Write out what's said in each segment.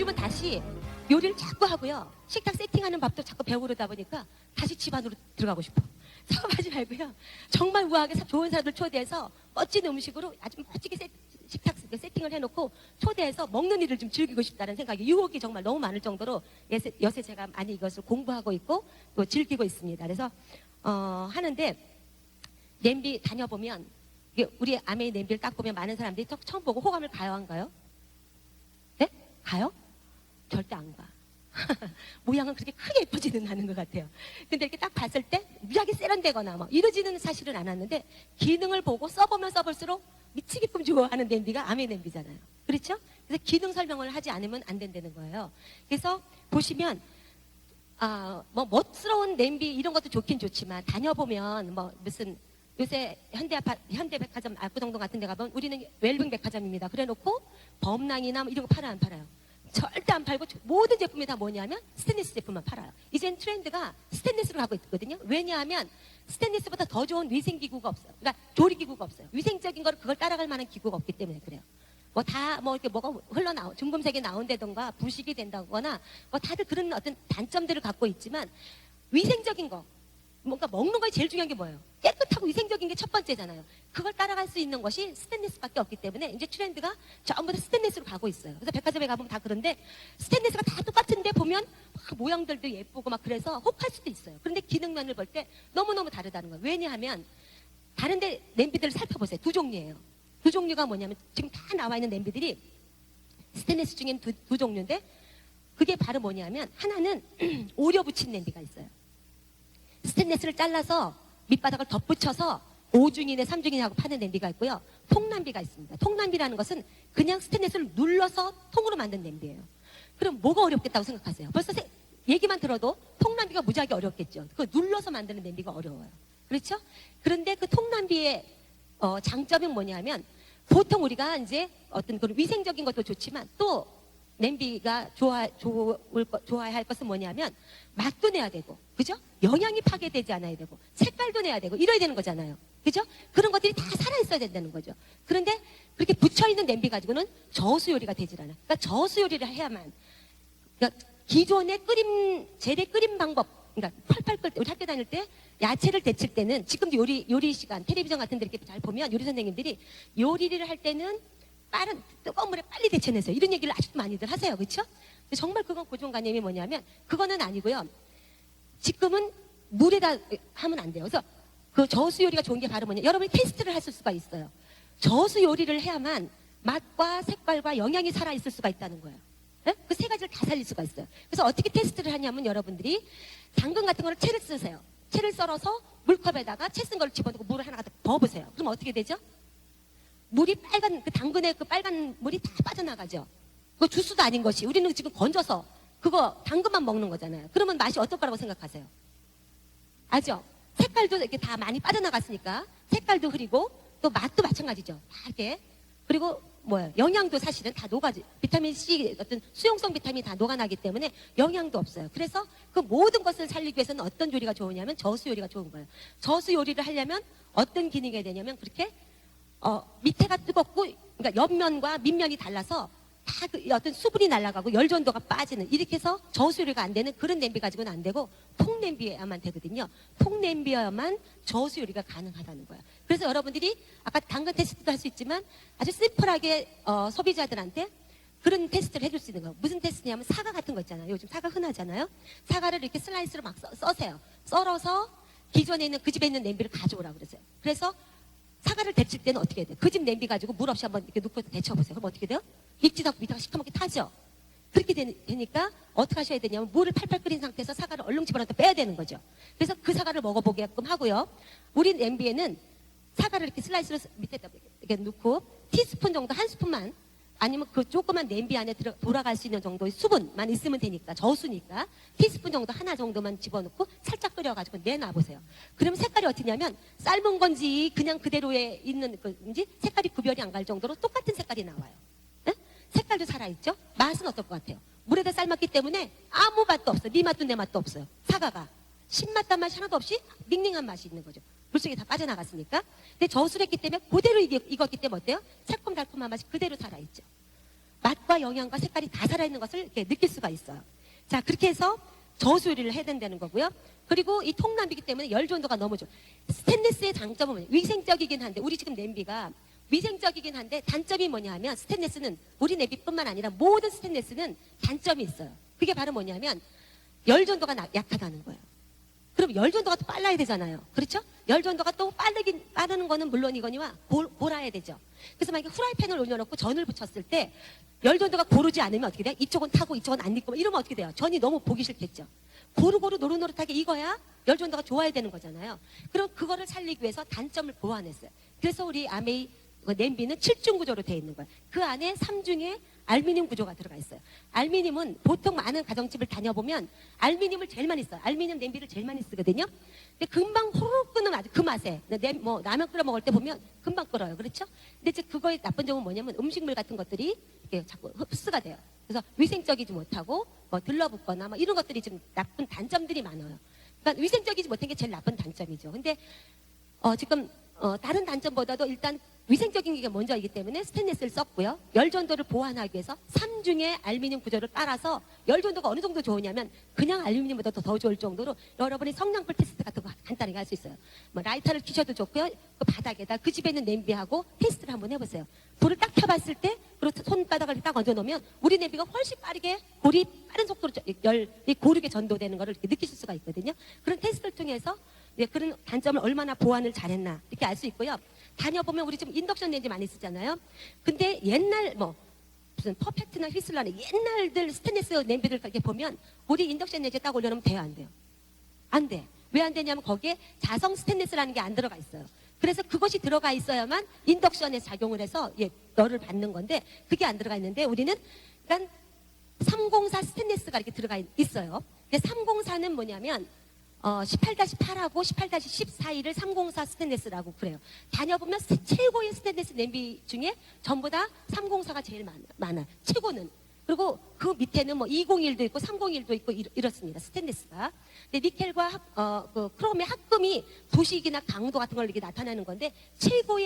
그러면 다시 요리를 자꾸 하고요. 식탁 세팅하는 밥도 자꾸 배우려다 보니까 다시 집 안으로 들어가고 싶어. 사업하지 말고요. 정말 우아하게 좋은 사람들 초대해서 멋진 음식으로 아주 멋지게 식탁 세팅을 해놓고 초대해서 먹는 일을 좀 즐기고 싶다는 생각이, 유혹이 정말 너무 많을 정도로 요새 제가 많이 이것을 공부하고 있고 또 즐기고 있습니다. 그래서 하는데, 냄비 다녀보면 우리 아메이 냄비를 딱 보면 많은 사람들이 처음 보고 호감을 가요, 안 가요? 네? 가요? 절대 안 가. 모양은 그렇게 크게 예뻐지는 않은 것 같아요. 근데 이렇게 딱 봤을 때 무지하게 세련되거나 뭐 이러지는 사실은 않았는데, 기능을 보고 써보면 써볼수록 미치게끔 좋아하는 냄비가 아메이 냄비잖아요. 그렇죠? 그래서 기능 설명을 하지 않으면 안 된다는 거예요. 그래서 보시면 뭐 멋스러운 냄비 이런 것도 좋긴 좋지만, 다녀보면 뭐 무슨 요새 현대백화점 압구정동 같은 데 가보면 우리는 웰빙 백화점입니다. 그래놓고 범랑이나 뭐 이런 거 팔아요, 안 팔아요? 절대 안 팔고 모든 제품이 다 뭐냐면 스테인리스 제품만 팔아요. 이젠 트렌드가 스테인리스로 가고 있거든요. 왜냐하면 스테인리스보다 더 좋은 위생기구가 없어요. 그러니까 조리기구가 없어요. 위생적인 걸 그걸 따라갈 만한 기구가 없기 때문에 그래요. 뭐 이렇게 뭐가 흘러나오, 중금색이 나온다던가 부식이 된다거나 뭐 다들 그런 어떤 단점들을 갖고 있지만, 위생적인 거, 뭔가 먹는 거에 제일 중요한 게 뭐예요? 깨끗하고 위생적인 게 첫 번째잖아요. 그걸 따라갈 수 있는 것이 스테인리스밖에 없기 때문에 이제 트렌드가 전부 다 스테인리스로 가고 있어요. 그래서 백화점에 가보면 다 그런데, 스테인리스가 다 똑같은데 보면 막 모양들도 예쁘고 막 그래서 혹할 수도 있어요. 그런데 기능면을 볼 때 너무너무 다르다는 거예요. 왜냐하면 다른데 냄비들을 살펴보세요. 두 종류예요. 두 종류가 뭐냐면, 지금 다 나와 있는 냄비들이 스테인리스 중엔 두 종류인데, 그게 바로 뭐냐면, 하나는 오려 붙인 냄비가 있어요. 스테인리스를 잘라서 밑바닥을 덧붙여서 5중이네 3중이네 하고 파는 냄비가 있고요. 통냄비가 있습니다. 통냄비라는 것은 그냥 스테인리스를 눌러서 통으로 만든 냄비예요. 그럼 뭐가 어렵겠다고 생각하세요? 벌써 얘기만 들어도 통냄비가 무지하게 어렵겠죠. 그 눌러서 만드는 냄비가 어려워요. 그렇죠? 그런데 그 통냄비의 장점이 뭐냐면, 보통 우리가 이제 어떤 그런 위생적인 것도 좋지만 또 냄비가 좋아야 할 것은 뭐냐면, 맛도 내야 되고, 그죠? 영양이 파괴되지 않아야 되고, 색깔도 내야 되고, 이래야 되는 거잖아요. 그죠? 그런 것들이 다 살아있어야 된다는 거죠. 그런데 그렇게 붙여있는 냄비 가지고는 저수 요리가 되질 않아요. 그러니까 저수 요리를 해야만, 그러니까 기존의 재래 끓임 방법, 그러니까 펄펄 끓을 때, 우리 학교 다닐 때 야채를 데칠 때는, 지금도 요리 시간, 텔레비전 같은 데 이렇게 잘 보면 요리 선생님들이 요리를 할 때는 빠른 뜨거운 물에 빨리 데쳐내세요. 이런 얘기를 아직도 많이들 하세요. 그렇죠? 정말 그건 고정관념이 뭐냐면, 그거는 아니고요. 지금은 물에다 하면 안 돼요. 그래서 그 저수 요리가 좋은 게 바로 뭐냐, 여러분이 테스트를 하실 수가 있어요. 저수 요리를 해야만 맛과 색깔과 영양이 살아있을 수가 있다는 거예요. 그 세 가지를 다 살릴 수가 있어요. 그래서 어떻게 테스트를 하냐면, 여러분들이 당근 같은 거를 채를 쓰세요. 채를 썰어서 물컵에다가 채 쓴 걸 집어넣고 물을 하나 갖다 부어보세요. 그럼 어떻게 되죠? 물이 그 당근의 그 빨간 물이 다 빠져나가죠. 그거 주스도 아닌 것이, 우리는 지금 건져서 그거 당근만 먹는 거잖아요. 그러면 맛이 어떨 거라고 생각하세요? 알죠? 색깔도 이렇게 다 많이 빠져나갔으니까 색깔도 흐리고, 또 맛도 마찬가지죠. 다 이렇게. 그리고 영양도 사실은 다 녹아지, 비타민 C, 어떤 수용성 비타민이 다 녹아나기 때문에 영양도 없어요. 그래서 그 모든 것을 살리기 위해서는 어떤 요리가 좋으냐면 저수 요리가 좋은 거예요. 저수 요리를 하려면 어떤 기능이 해야 되냐면, 그렇게 밑에가 뜨겁고, 그러니까 옆면과 밑면이 달라서 다 그 어떤 수분이 날아가고 열전도가 빠지는, 이렇게 해서 저수요리가 안 되는 그런 냄비 가지고는 안 되고, 통냄비에야만 되거든요. 통냄비여야만 저수요리가 가능하다는 거예요. 그래서 여러분들이 아까 당근 테스트도 할 수 있지만, 아주 심플하게 소비자들한테 그런 테스트를 해줄 수 있는 거예요. 무슨 테스트냐면, 사과 같은 거 있잖아요. 요즘 사과 흔하잖아요. 사과를 이렇게 슬라이스로 막 써세요. 썰어서 기존에 있는, 그 집에 있는 냄비를 가져오라고 그러세요. 그래서 사과를 데칠 때는 어떻게 해야 돼요? 그 집 냄비 가지고 물 없이 한번 이렇게 넣고 데쳐보세요. 그럼 어떻게 돼요? 익지도 않고 밑에가 시커멓게 타죠? 그렇게 되니까 어떻게 하셔야 되냐면, 물을 팔팔 끓인 상태에서 사과를 얼른 집어넣어서 빼야 되는 거죠. 그래서 그 사과를 먹어보게끔 하고요. 우리 냄비에는 사과를 이렇게 슬라이스로 밑에다 이렇게 넣고, 티스푼 정도, 한 스푼만, 아니면 그 조그만 냄비 안에 돌아갈 수 있는 정도의 수분만 있으면 되니까, 저수니까 티스푼 정도 하나 정도만 집어넣고 살짝 끓여가지고 내놔보세요. 그러면 색깔이 어떠냐면, 삶은 건지 그냥 그대로에 있는 건지 색깔이 구별이 안 갈 정도로 똑같은 색깔이 나와요. 네? 색깔도 살아있죠? 맛은 어떨 것 같아요? 물에다 삶았기 때문에 아무 맛도 없어요. 네 맛도 내 맛도 없어요. 사과가 신맛 단맛이 하나도 없이 닝닝한 맛이 있는 거죠. 물속에 다 빠져나갔으니까. 근데 저수를 했기 때문에 그대로 익었기 때문에 어때요? 새콤달콤한 맛이 그대로 살아있죠. 맛과 영양과 색깔이 다 살아있는 것을 이렇게 느낄 수가 있어요. 자, 그렇게 해서 저수리를 해야 된다는 거고요. 그리고 이 통나무이기 때문에 열 전도가 너무 좋아요. 스테인리스의 장점은 뭐냐면 위생적이긴 한데, 우리 지금 냄비가 위생적이긴 한데 단점이 뭐냐 하면, 스테인리스는 우리 냄비뿐만 아니라 모든 스테인리스는 단점이 있어요. 그게 바로 뭐냐면 열 전도가 약하다는 거예요. 그럼 열 전도가 또 빨라야 되잖아요. 그렇죠? 열 전도가 또 빠르는 거는 물론이거니와 골아야 되죠. 그래서 만약에 후라이팬을 올려놓고 전을 붙였을 때 열 전도가 고르지 않으면 어떻게 돼요? 이쪽은 타고 이쪽은 안 익고 이러면 어떻게 돼요? 전이 너무 보기 싫겠죠. 고루고루 노릇노릇하게 익어야 열 전도가 좋아야 되는 거잖아요. 그럼 그거를 살리기 위해서 단점을 보완했어요. 그래서 우리 아메이 냄비는 7중 구조로 되어 있는 거예요. 그 안에 3중의 알루미늄 구조가 들어가 있어요. 알루미늄은 보통 많은 가정집을 다녀보면 알루미늄을 제일 많이 써요. 알루미늄 냄비를 제일 많이 쓰거든요. 근데 금방 호로록 끄는 아주 그 맛에, 라면 끓여 먹을 때 보면 금방 끓어요. 그렇죠? 근데 이제 그거의 나쁜 점은 뭐냐면 음식물 같은 것들이 이렇게 자꾸 흡수가 돼요. 그래서 위생적이지 못하고 들러붙거나 이런 것들이 좀 나쁜 단점들이 많아요. 그러니까 위생적이지 못한 게 제일 나쁜 단점이죠. 근데 지금 다른 단점보다도 일단 위생적인 게 먼저이기 때문에 스테인리스를 썼고요. 열 전도를 보완하기 위해서 3중의 알루미늄 구조를 깔아서 열 전도가 어느 정도 좋으냐면 그냥 알루미늄보다 더 좋을 정도로 여러분이 성냥불 테스트 같은 거 간단하게 할 수 있어요. 라이터를 켜셔도 좋고요. 그 바닥에다 그 집에 있는 냄비하고 테스트를 한번 해보세요. 불을 딱 켜봤을 때 그리고 손바닥을 딱 얹어놓으면 우리 냄비가 훨씬 빠르게 불이 빠른 속도로 열이 고르게 전도되는 것을 이렇게 느끼실 수가 있거든요. 그런 테스트를 통해서 그런 단점을 얼마나 보완을 잘했나 이렇게 알 수 있고요. 다녀보면 우리 지금 인덕션 렌지 많이 쓰잖아요. 근데 옛날 무슨 퍼펙트나 휘슬러나 옛날들 스테인리스 냄비들 이렇게 보면 우리 인덕션 렌지에 딱 올려놓으면 돼요, 안 돼요? 안 돼. 왜 안 되냐면 거기에 자성 스테인리스라는 게 안 들어가 있어요. 그래서 그것이 들어가 있어야만 인덕션에 작용을 해서 열을 받는 건데 그게 안 들어가 있는데 우리는 그러니까 304 스테인리스가 이렇게 들어가 있어요. 근데 304는 뭐냐면 18-8하고 18-10 사이를 304 스테인리스라고 그래요. 다녀보면 최고의 스테인리스 냄비 중에 전부 다 304가 제일 많아요. 최고는. 그리고 그 밑에는 201도 있고 301도 있고 이렇습니다. 스테인리스가. 근데 니켈과 그 크롬의 합금이 부식이나 강도 같은 걸 이렇게 나타내는 건데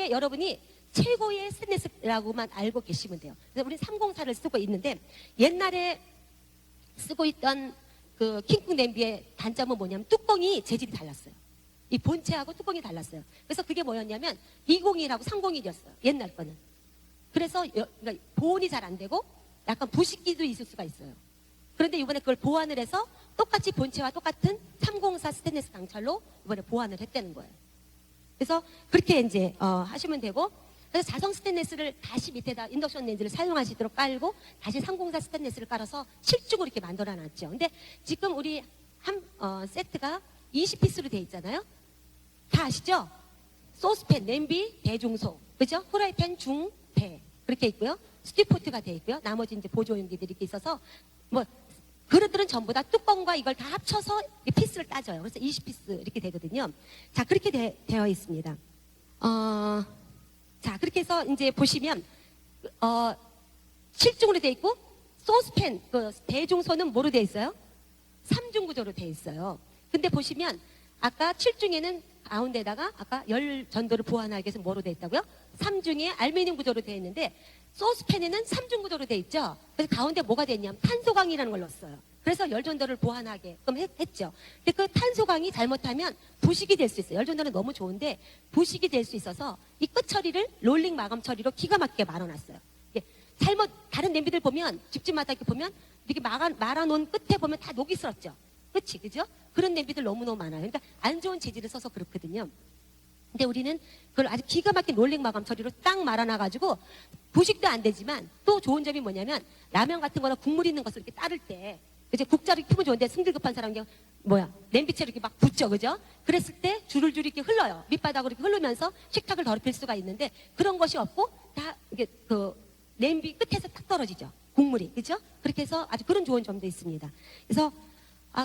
여러분이 최고의 스테인리스라고만 알고 계시면 돼요. 그래서 우리는 304를 쓰고 있는데 옛날에 쓰고 있던 그 킹콩 냄비의 단점은 뭐냐면 뚜껑이 재질이 달랐어요. 이 본체하고 뚜껑이 달랐어요. 그래서 그게 뭐였냐면 201하고 301이었어요. 옛날 거는. 그래서 그러니까 보온이 잘 안 되고 약간 부식기도 있을 수가 있어요. 그런데 이번에 그걸 보완을 해서 똑같이 본체와 똑같은 304 스테인리스 강철로 이번에 보완을 했다는 거예요. 그래서 그렇게 이제 하시면 되고, 그래서 자성 스테인리스를 다시 밑에다 인덕션 렌즈를 사용하시도록 깔고 다시 304 스테인리스를 깔아서 7중으로 이렇게 만들어 놨죠. 근데 지금 우리 세트가 20피스로 되어 있잖아요. 다 아시죠? 소스팬, 냄비, 대중소, 그죠? 후라이팬, 중, 대 그렇게 있고요. 스티포트가 되어 있고요. 나머지 이제 보조용기들이 이렇게 있어서 그릇들은 전부 다 뚜껑과 이걸 다 합쳐서 피스를 따져요. 그래서 20피스 이렇게 되거든요. 자, 그렇게 되어 있습니다. 자, 그렇게 해서 이제 보시면 7중으로 되어 있고 소스팬, 대중소는 뭐로 되어 있어요? 3중 구조로 되어 있어요. 근데 보시면 아까 7중에는 가운데다가 아까 열 전도를 보완하기 위해서 뭐로 되어 있다고요? 3중에 알루미늄 구조로 되어 있는데 소스팬에는 3중 구조로 되어 있죠. 그래서 가운데 뭐가 되어 있냐면 탄소광이라는 걸 넣었어요. 그래서 열 전도를 보완하게끔 했죠. 근데 그 탄소광이 잘못하면 부식이 될 수 있어요. 열 전도는 너무 좋은데 부식이 될 수 있어서 이 끝 처리를 롤링 마감 처리로 기가 막히게 말아놨어요. 잘못 다른 냄비들 보면 집집마다 이렇게 보면 이렇게 말아놓은 끝에 보면 다 녹이 슬었죠. 그치, 그죠? 그런 냄비들 너무너무 많아요. 그러니까 안 좋은 재질을 써서 그렇거든요. 근데 우리는 그걸 아주 기가 막힌 롤링 마감 처리로 딱 말아놔가지고 부식도 안 되지만 또 좋은 점이 뭐냐면 라면 같은 거나 국물 있는 것을 이렇게 따를 때 이제 국자를 켜면 좋은데 승질급한 사람이 냄비채로 이렇게 막 붓죠, 그죠? 그랬을 때 줄줄이 이렇게 흘러요. 밑바닥으로 이렇게 흐르면서 식탁을 더럽힐 수가 있는데 그런 것이 없고 다 이게 냄비 끝에서 딱 떨어지죠. 국물이, 그죠? 그렇게 해서 아주 그런 좋은 점도 있습니다. 그래서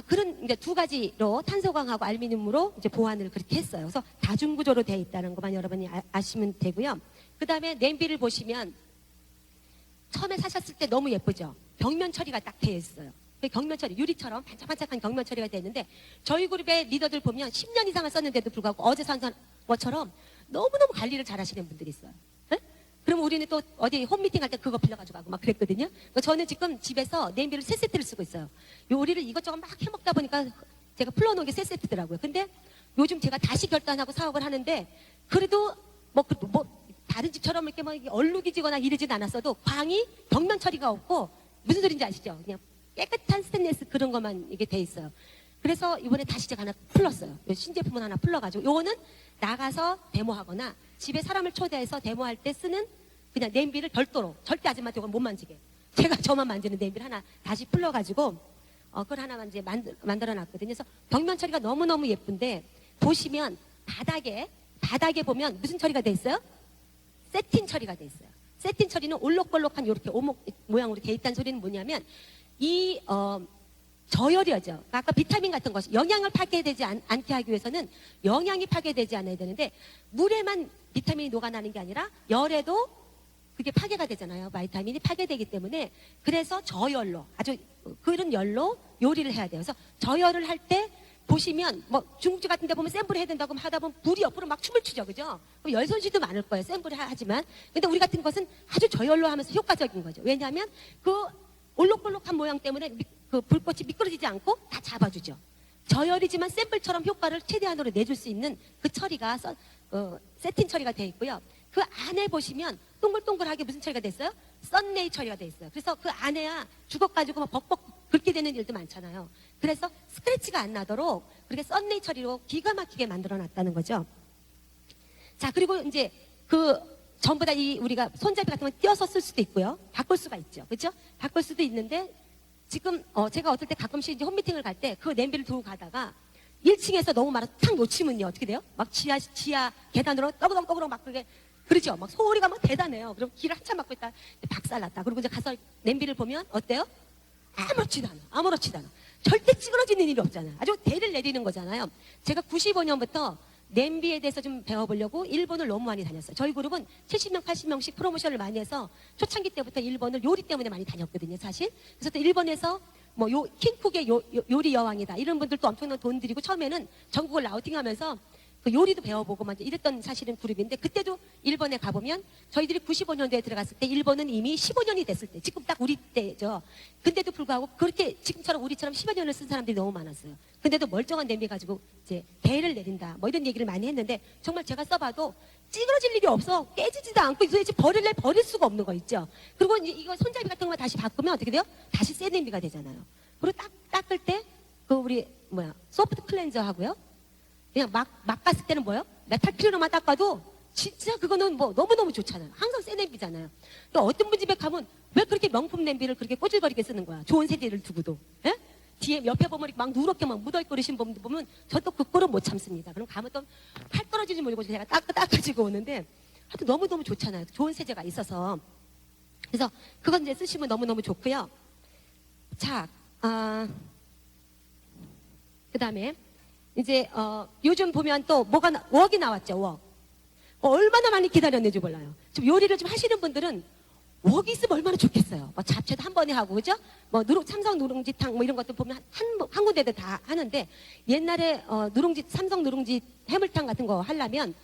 그런 이제 두 가지로 탄소광하고 알루미늄으로 이제 보완을 그렇게 했어요. 그래서 다중구조로 되어 있다는 것만 여러분이 아시면 되고요. 그 다음에 냄비를 보시면 처음에 사셨을 때 너무 예쁘죠? 벽면 처리가 딱 되어 있어요. 벽면 처리, 유리처럼 반짝반짝한 벽면 처리가 되어 있는데 저희 그룹의 리더들 보면 10년 이상을 썼는데도 불구하고 어제 산 것처럼 너무너무 관리를 잘 하시는 분들이 있어요. 네? 그럼 우리는 또 어디 홈미팅 할 때 그거 빌려가지고 가고 막 그랬거든요. 저는 지금 집에서 냄비를 3세트를 쓰고 있어요. 요리를 이것저것 막 해먹다 보니까 제가 풀어놓은 게 3세트더라고요. 근데 요즘 제가 다시 결단하고 사업을 하는데 그래도 뭐 다른 집처럼 이렇게 뭐 얼룩이 지거나 이러진 않았어도 광이 벽면 처리가 없고 무슨 소린지 아시죠? 그냥 깨끗한 스테인리스 그런 것만 이게 돼 있어요. 그래서 이번에 다시 제가 하나 풀렀어요. 신제품은 하나 풀러가지고 요거는 나가서 데모하거나 집에 사람을 초대해서 데모할 때 쓰는 그냥 냄비를 별도로 절대 아줌마한테 이걸 못 만지게 제가 저만 만지는 냄비를 하나 다시 풀러가지고 그걸 하나 이제 만들어 놨거든요. 그래서 벽면 처리가 너무너무 예쁜데 보시면 바닥에 보면 무슨 처리가 돼 있어요? 세틴 처리가 돼 있어요. 세틴 처리는 올록볼록한 이렇게 오목 모양으로 돼 있다는 소리는 뭐냐면 이 저열이죠. 아까 비타민 같은 것이 영양을 파괴되지 않게 하기 위해서는 영양이 파괴되지 않아야 되는데 물에만 비타민이 녹아나는 게 아니라 열에도 그게 파괴가 되잖아요. 비타민이 파괴되기 때문에 그래서 저열로 아주 그런 열로 요리를 해야 돼요. 그래서 저열을 할 때 보시면 뭐 중국집 같은 데 보면 샘플을 해야 된다고 하다 보면 불이 옆으로 막 춤을 추죠. 그죠? 그럼 열 손실도 많을 거예요. 샘플을 하지만. 근데 우리 같은 것은 아주 저열로 하면서 효과적인 거죠. 왜냐하면 그 올록볼록한 모양 때문에 그 불꽃이 미끄러지지 않고 다 잡아주죠. 저열이지만 샘플처럼 효과를 최대한으로 내줄 수 있는 그 처리가 세틴 처리가 되어 있고요. 그 안에 보시면 동글동글하게 무슨 처리가 됐어요? 썬레이 처리가 돼 있어요. 그래서 그 안에야 죽어가지고 막 벅벅 긁게 되는 일도 많잖아요. 그래서 스크래치가 안 나도록 그렇게 썬레이 처리로 기가 막히게 만들어 놨다는 거죠. 자, 그리고 이제 전부 다 우리가 손잡이 같은 거 띄어서 쓸 수도 있고요. 바꿀 수가 있죠. 그렇죠? 바꿀 수도 있는데 지금 제가 어떨 때 가끔씩 이제 홈미팅을 갈 때 그 냄비를 두고 가다가 1층에서 너무 많아서 탁 놓치면요. 어떻게 돼요? 막 지하 계단으로 떠그덕떠그덕 막 그러죠. 막 소리가 막 대단해요. 그럼 길을 한참 막고 있다 박살났다. 그리고 이제 가서 냄비를 보면 어때요? 아무렇지도 않아. 절대 찌그러지는 일이 없잖아요. 아주 대를 내리는 거잖아요. 제가 95년부터 냄비에 대해서 좀 배워보려고 일본을 너무 많이 다녔어요. 저희 그룹은 70명, 80명씩 프로모션을 많이 해서 초창기 때부터 일본을 요리 때문에 많이 다녔거든요, 사실. 그래서 또 일본에서 뭐 킹쿡의 요리 여왕이다. 이런 분들도 엄청난 돈 들이고 처음에는 전국을 라우팅하면서 그 요리도 배워보고 막 이랬던 사실은 그룹인데 그때도 일본에 가보면 저희들이 95년도에 들어갔을 때 일본은 이미 15년이 됐을 때 지금 딱 우리 때죠. 근데도 불구하고 그렇게 지금처럼 우리처럼 10여 년을 쓴 사람들이 너무 많았어요. 근데도 멀쩡한 냄비 가지고 이제 배를 내린다 뭐 이런 얘기를 많이 했는데 정말 제가 써봐도 찌그러질 일이 없어. 깨지지도 않고 도대체 버릴 수가 없는 거 있죠. 그리고 이거 손잡이 같은 거 다시 바꾸면 어떻게 돼요? 다시 새 냄비가 되잖아요. 그리고 닦을 때 우리 소프트 클렌저 하고요. 그냥 막 갔을 때는 메탈 클리너만 닦아도 진짜 그거는 뭐 너무너무 좋잖아요. 항상 새 냄비잖아요. 또 어떤 분 집에 가면 왜 그렇게 명품 냄비를 그렇게 꼬질거리게 쓰는 거야? 좋은 세제를 두고도. 예? 뒤에 옆에 보면 막 누렇게 막 묻어있고 그러신 분들 보면 저 또 그 꼴은 못 참습니다. 그럼 가면 또 팔 떨어지지 모르고 제가 닦아지고 오는데 하여튼 너무너무 좋잖아요. 좋은 세제가 있어서. 그래서 그건 이제 쓰시면 너무너무 좋고요. 자, 그 다음에 이제 요즘 보면 또 웍이 나왔죠. 웍. 얼마나 많이 기다렸는지 몰라요. 좀 요리를 좀 하시는 분들은 웍이 있으면 얼마나 좋겠어요. 뭐 잡채도 한 번에 하고 그죠? 뭐 삼성 누룽지탕 뭐 이런 것들 보면 한 군데도 다 하는데 옛날에 삼성 누룽지 해물탕 같은 거 하려면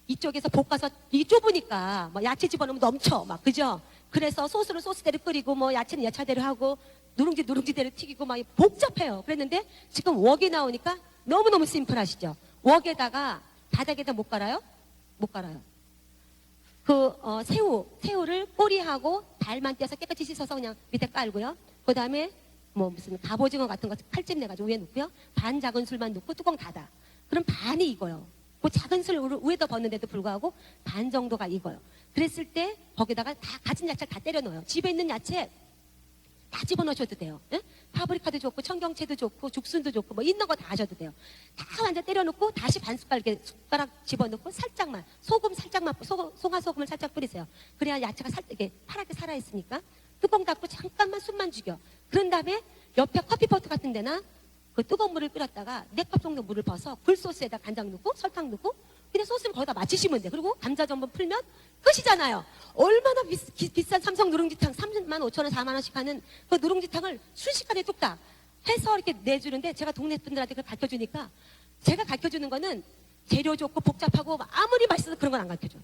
이쪽에서 볶아서 이 좁으니까 뭐 야채 집어넣으면 넘쳐 막 그죠? 그래서 소스를 소스대로 끓이고 뭐 야채는 야채대로 하고 누룽지대로 튀기고 막 복잡해요. 그랬는데 지금 웍이 나오니까 너무너무 심플하시죠? 웍에다가 바닥에다 못 갈아요? 못 갈아요. 새우를 꼬리하고 발만 떼서 깨끗이 씻어서 그냥 밑에 깔고요. 그 다음에 무슨 갑오징어 같은 거 칼집 내가지고 위에 놓고요. 반 작은 술만 넣고 뚜껑 닫아. 그럼 반이 익어요. 그 작은 술 위에다 벗는데도 불구하고 반 정도가 익어요. 그랬을 때 거기다가 다 가진 야채를 다 때려 넣어요. 집에 있는 야채 다 집어넣으셔도 돼요. 예? 파브리카도 좋고 청경채도 좋고 죽순도 좋고 뭐 있는 거 다 하셔도 돼요. 다 완전 때려놓고 다시 반 숟가락 집어넣고 살짝만 소금 살짝만 송화소금을 살짝 뿌리세요. 그래야 야채가 이게 파랗게 살아있으니까 뚜껑 닫고 잠깐만 숨만 죽여. 그런 다음에 옆에 커피포트 같은 데나 그 뜨거운 물을 끓였다가 4컵 정도 물을 부어서 굴소스에다 간장 넣고 설탕 넣고 그냥 소스를 거기다 맞추시면 돼. 그리고 감자 전분 풀면 끝이잖아요. 얼마나 비싼 삼성 누룽지탕 3만 5천 원, 4만 원씩 하는 그 누룽지탕을 순식간에 뚝딱 해서 이렇게 내주는데 제가 동네 분들한테 그걸 가르쳐주니까 제가 가르쳐주는 거는 재료 좋고 복잡하고 아무리 맛있어도 그런 건 안 가르쳐줘요.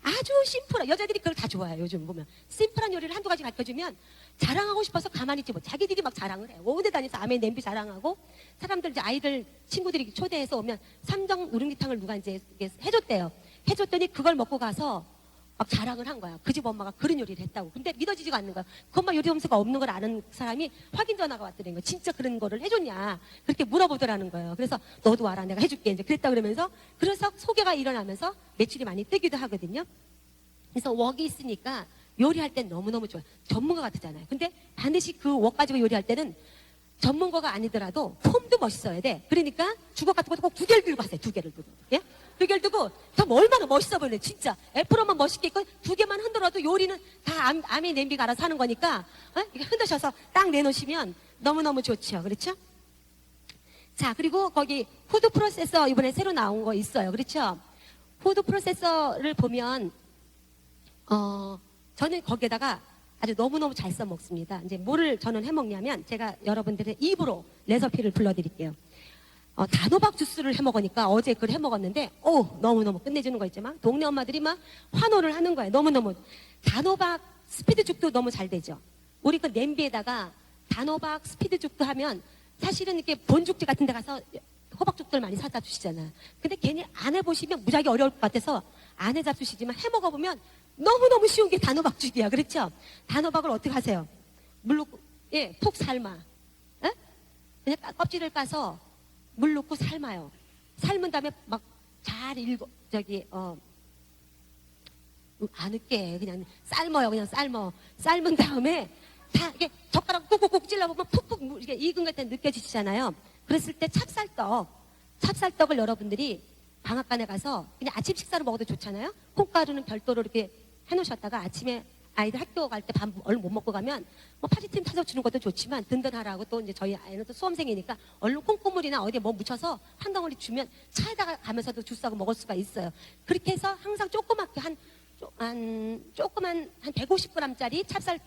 아주 심플한, 여자들이 그걸 다 좋아해요. 요즘 보면 심플한 요리를 한두 가지 가르쳐주면 자랑하고 싶어서 가만히 있지 뭐. 자기들이 막 자랑을 해요. 온데 다니면서 아메 냄비 자랑하고, 사람들 이제 아이들 친구들이 초대해서 오면 삼정 누룽지탕을 누가 이제 해줬대요. 해줬더니 그걸 먹고 가서 막 자랑을 한 거야. 그 집 엄마가 그런 요리를 했다고. 근데 믿어지지가 않는 거야. 그 엄마 요리 점수가 없는 걸 아는 사람이 확인 전화가 왔더라는 거야. 진짜 그런 거를 해줬냐, 그렇게 물어보더라는 거예요. 그래서 너도 와라, 내가 해줄게, 이제 그랬다 그러면서, 그래서 소개가 일어나면서 매출이 많이 뜨기도 하거든요. 그래서 웍이 있으니까 요리할 땐 너무너무 좋아요. 전문가 같잖아요. 근데 반드시 그 웍 가지고 요리할 때는 전문가가 아니더라도 폼도 멋있어야 돼. 그러니까 주걱 같은 것도 꼭 2개를 들고 하세요. 2개를 들고. 예? 2개를 들고, 참 얼마나 멋있어 보이네, 진짜. 애플로만 멋있게 있고, 2개만 흔들어도 요리는 다 아미 냄비가 알아서 하는 거니까, 이렇게 흔드셔서 딱 내놓으시면 너무너무 좋죠. 그렇죠? 자, 그리고 거기 푸드 프로세서 이번에 새로 나온 거 있어요. 그렇죠? 푸드 프로세서를 보면, 저는 거기에다가 아주 너무너무 잘 써먹습니다. 이제 뭐를 저는 해먹냐면, 제가 여러분들의 입으로 레시피를 불러드릴게요. 단호박 주스를 해먹으니까 어제 그걸 해먹었는데, 너무너무 끝내주는 거 있지만, 동네 엄마들이 막 환호를 하는 거예요. 너무너무. 단호박 스피드죽도 너무 잘 되죠. 우리 그 냄비에다가 단호박 스피드죽도 하면, 사실은 이렇게 본죽지 같은 데 가서 호박죽들 많이 사다 주시잖아요. 근데 괜히 안 해보시면 무지하게 어려울 것 같아서 안 해잡수시지만, 해먹어보면 너무너무 쉬운 게 단호박죽이야. 그렇죠? 단호박을 어떻게 하세요? 물 넣고, 예, 푹 삶아. 에? 그냥 껍질을 까서 물 넣고 삶아요. 삶은 다음에 막 잘 안 으깨. 그냥 삶아요. 그냥 삶은 다음에 다 이게 젓가락 꾹꾹꾹 찔러보면 푹푹 이게 익은 것 같아 느껴지시잖아요. 그랬을 때 찹쌀떡을 여러분들이 방앗간에 가서 그냥 아침 식사로 먹어도 좋잖아요. 콩가루는 별도로 이렇게 해놓으셨다가 아침에 아이들 학교 갈 때 밥 얼른 못 먹고 가면 뭐 파리팀 타서 주는 것도 좋지만, 든든하라고, 또 이제 저희 아이는 또 수험생이니까 얼른 콩고물이나 어디에 뭐 묻혀서 한 덩어리 주면 차에다가 가면서도 주스하고 먹을 수가 있어요. 그렇게 해서 항상 조그맣게 한 150g짜리 찹쌀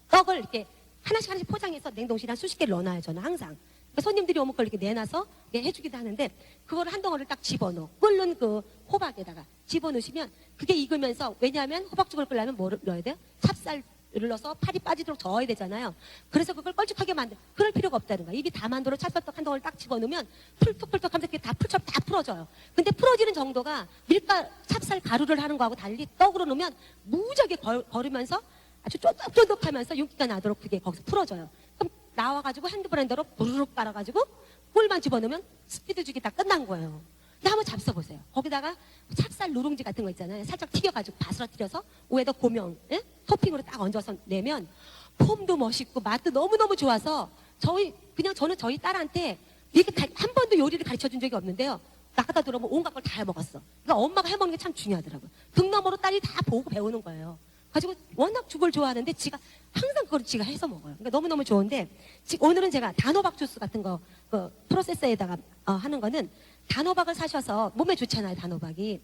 떡을 이렇게 하나씩 포장해서 냉동실에 한 수십 개를 넣어놔요. 저는 항상. 그러니까 손님들이 오면 그걸 이렇게 내놔서 해주기도 하는데, 그걸 한 덩어리를 딱 집어넣어. 끓는 그 호박에다가 집어넣으시면 그게 익으면서, 왜냐하면 호박죽을 끓려면 뭐를 넣어야 돼요? 찹쌀을 넣어서 팔이 빠지도록 저어야 되잖아요. 그래서 그걸 껄쭉하게 그럴 필요가 없다는 거야. 입이 다 만들어 찹쌀떡 한 덩어리를 딱 집어넣으면 풀떡풀떡 하면서 다 풀처럼 다 풀어져요. 근데 풀어지는 정도가 찹쌀 가루를 하는 거하고 달리 떡으로 넣으면 무지하게 거르면서 아주 쫀득쫀득하면서 윤기가 나도록 그게 거기서 풀어져요. 그럼 나와가지고 핸드블렌더로 부르륵 깔아가지고 꿀만 집어넣으면 스피드죽이 다 끝난 거예요. 근데 한번 잡숴보세요. 거기다가 찹쌀 누룽지 같은 거 있잖아요. 살짝 튀겨가지고 바스러뜨려서 위에다 고명, 토핑으로 딱 얹어서 내면 폼도 멋있고 맛도 너무너무 좋아서, 저는 저희 딸한테 이렇게 한 번도 요리를 가르쳐 준 적이 없는데요. 나가다 들어오면 온갖 걸 다 해먹었어. 그러니까 엄마가 해먹는 게 참 중요하더라고요. 등너머로 딸이 다 보고 배우는 거예요. 가지고 워낙 죽을 좋아하는데 지가 항상 그걸 지가 해서 먹어요. 그러니까 너무너무 좋은데, 오늘은 제가 단호박 주스 같은 거 프로세서에다가 하는 거는, 단호박을 사셔서 몸에 좋잖아요. 단호박이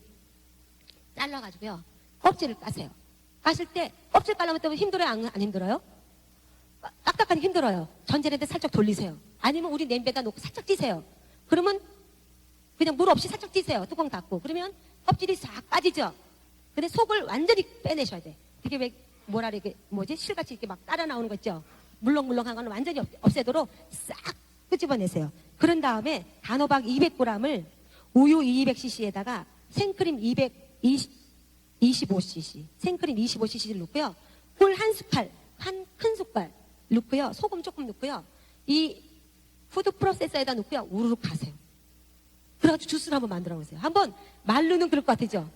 잘라가지고요, 껍질을 까세요. 까실 때 껍질 깔려면 또 힘들어요? 안 힘들어요? 딱딱하니 힘들어요. 전자레인지 살짝 돌리세요. 아니면 우리 냄비에다 놓고 살짝 찌세요. 그러면 그냥 물 없이 살짝 찌세요. 뚜껑 닫고. 그러면 껍질이 싹 빠지죠. 근데 속을 완전히 빼내셔야 돼. 그게 왜 실같이 이렇게 막 따라 나오는 거 있죠? 물렁물렁한 거는 완전히 없애도록 싹 끄집어내세요. 그런 다음에 단호박 200g을 우유 200cc에다가 생크림 25cc, 생크림 25cc를 넣고요. 꿀 한 큰 숟갈 넣고요. 소금 조금 넣고요. 이 푸드 프로세서에다 넣고요. 우르륵 가세요. 그래가지고 주스를 한번 만들어 보세요. 한번 말로는 그럴 것 같죠?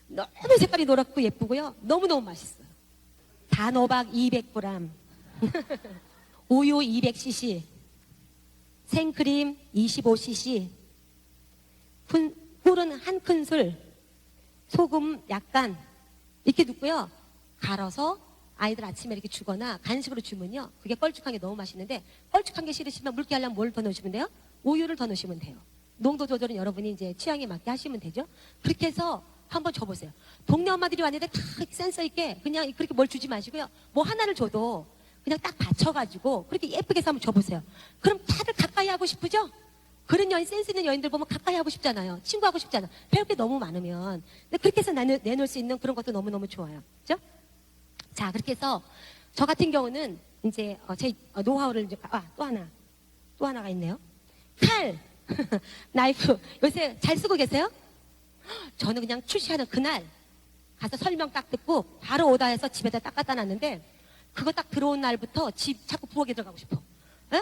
너무 색깔이 노랗고 예쁘고요. 너무너무 맛있어요. 단호박 200g, 우유 200cc, 생크림 25cc, 꿀은 한 큰술, 소금 약간 이렇게 넣고요. 갈아서 아이들 아침에 이렇게 주거나 간식으로 주면요, 그게 껄쭉한 게 너무 맛있는데, 껄쭉한 게 싫으시면 물기 하려면 뭘 더 넣으시면 돼요? 우유를 더 넣으시면 돼요. 농도 조절은 여러분이 이제 취향에 맞게 하시면 되죠. 그렇게 해서 한번 줘보세요. 동네 엄마들이 왔는데 다 센스 있게 그냥 그렇게 뭘 주지 마시고요. 뭐 하나를 줘도 그냥 딱 받쳐가지고 그렇게 예쁘게 해서 한번 줘보세요. 그럼 다들 가까이 하고 싶으죠? 그런 여인, 센스 있는 여인들 보면 가까이 하고 싶잖아요. 친구하고 싶잖아. 배울 게 너무 많으면. 근데 그렇게 해서 내놓을 수 있는 그런 것도 너무너무 좋아요. 그죠? 자, 그렇게 해서 저 같은 경우는 이제 제 노하우를 이제, 또 하나가 있네요. 칼, 나이프. 요새 잘 쓰고 계세요? 저는 그냥 출시하는 그날 가서 설명 딱 듣고 바로 오다해서 집에다 딱 갖다 놨는데 그거 딱 들어온 날부터 집 자꾸 부엌에 들어가고 싶어. 에?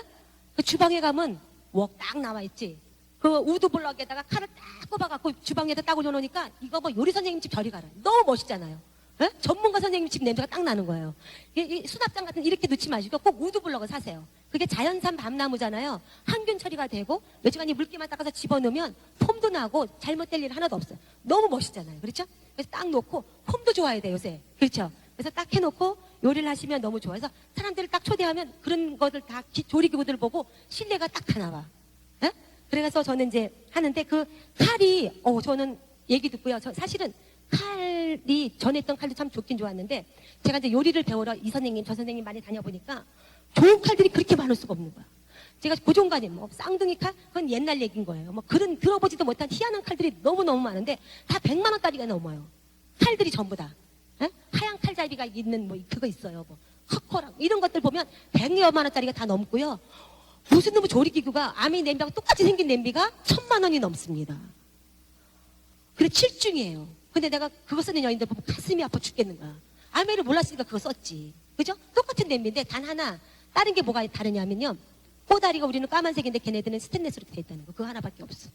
그 주방에 가면 웍 딱 나와 있지. 그 우드블럭에다가 칼을 딱 꼽아갖고 주방에다 딱 올려놓으니까 이거 뭐 요리 선생님 집 저리 가라. 너무 멋있잖아요. 에? 전문가 선생님 집 냄새가 딱 나는 거예요. 이 수납장 같은 이렇게 넣지 마시고 꼭 우드블럭을 사세요. 그게 자연산 밤나무잖아요. 항균 처리가 되고 외지간이 물기만 닦아서 집어넣으면 폼도 나고 잘못될 일 하나도 없어요. 너무 멋있잖아요. 그렇죠? 그래서 딱 놓고 폼도 좋아야 돼요, 요새. 그렇죠? 그래서 딱 해놓고 요리를 하시면 너무 좋아서 사람들을 딱 초대하면 그런 것들 다 조리기구들 보고 신뢰가 딱 가나 봐. 에? 그래서 저는 이제 하는데 그 칼이 저는 얘기 듣고요. 저 사실은 칼이 전에 했던 칼도 참 좋긴 좋았는데 제가 이제 요리를 배우러 이 선생님 저 선생님 많이 다녀보니까 좋은 칼들이 그렇게 많을 수가 없는 거야. 제가 고종관이 뭐 쌍둥이 칼 그건 옛날 얘기인 거예요. 뭐 그런 들어보지도 못한 희한한 칼들이 너무너무 많은데 다 100만 원짜리가 넘어요. 칼들이 전부 다. 에? 하얀 칼잡이가 있는 뭐 그거 있어요. 뭐 커커랑 이런 것들 보면 100여만 원짜리가 다 넘고요. 무슨 놈의 조리기구가 아미 냄비하고 똑같이 생긴 냄비가 1000만 원이 넘습니다. 그래 7중이에요. 근데 내가 그거 쓰는 여인들 보면 가슴이 아파 죽겠는 거야. 아미를 몰랐으니까 그거 썼지. 그죠? 똑같은 냄비인데 단 하나 다른 게 뭐가 다르냐면요. 꼬다리가 우리는 까만색인데 걔네들은 스테인리스로 되어 있다는 거. 그거 하나밖에 없어.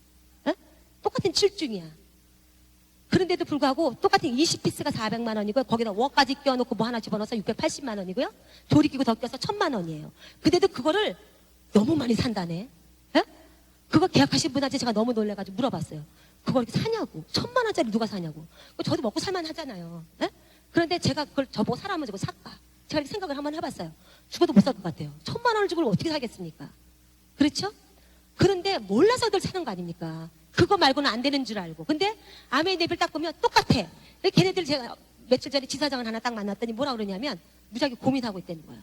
에? 똑같은 7중이야. 그런데도 불구하고 똑같은 20피스가 400만 원이고요. 거기다 웍까지 껴놓고 뭐 하나 집어넣어서 680만 원이고요. 조리기구 더 껴서 1000만 원이에요. 근데도 그거를 너무 많이 산다네. 에? 그거 계약하신 분한테 제가 너무 놀래가지고 물어봤어요. 그걸 이렇게 사냐고. 1000만 원짜리 누가 사냐고. 저도 먹고 살만 하잖아요. 에? 그런데 제가 그걸 저보고 사람을 주고 살까? 제가 이렇게 생각을 한번 해봤어요. 죽어도 못 살 것 같아요. 1000만 원을 주고 어떻게 사겠습니까? 그렇죠? 그런데 몰라서들 사는 거 아닙니까? 그거 말고는 안 되는 줄 알고. 근데 아메 랩을 딱 보면 똑같아. 걔네들 제가 며칠 전에 지사장을 하나 딱 만났더니 뭐라 그러냐면 무지하게 고민하고 있다는 거야.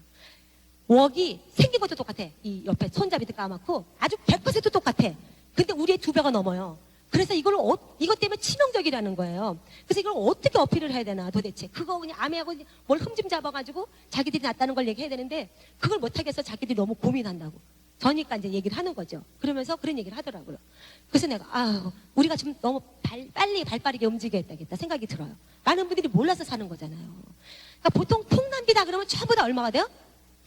웍이 생긴 것도 똑같아. 이 옆에 손잡이도 까맣고 아주 100% 똑같아. 근데 우리의 2배가 넘어요. 그래서 이걸 이것 때문에 치명적이라는 거예요. 그래서 이걸 어떻게 어필을 해야 되나 도대체. 그거 그냥 아메하고 뭘 흠좀 잡아가지고 자기들이 낫다는 걸 얘기해야 되는데 그걸 못하겠어. 자기들이 너무 고민한다고. 저니까 이제 얘기를 하는 거죠. 그러면서 그런 얘기를 하더라고요. 그래서 내가 우리가 지금 너무 빨리 발빠르게 움직여야겠다 생각이 들어요. 많은 분들이 몰라서 사는 거잖아요. 그러니까 보통 콩남기다 그러면 전부 다 얼마가 돼요?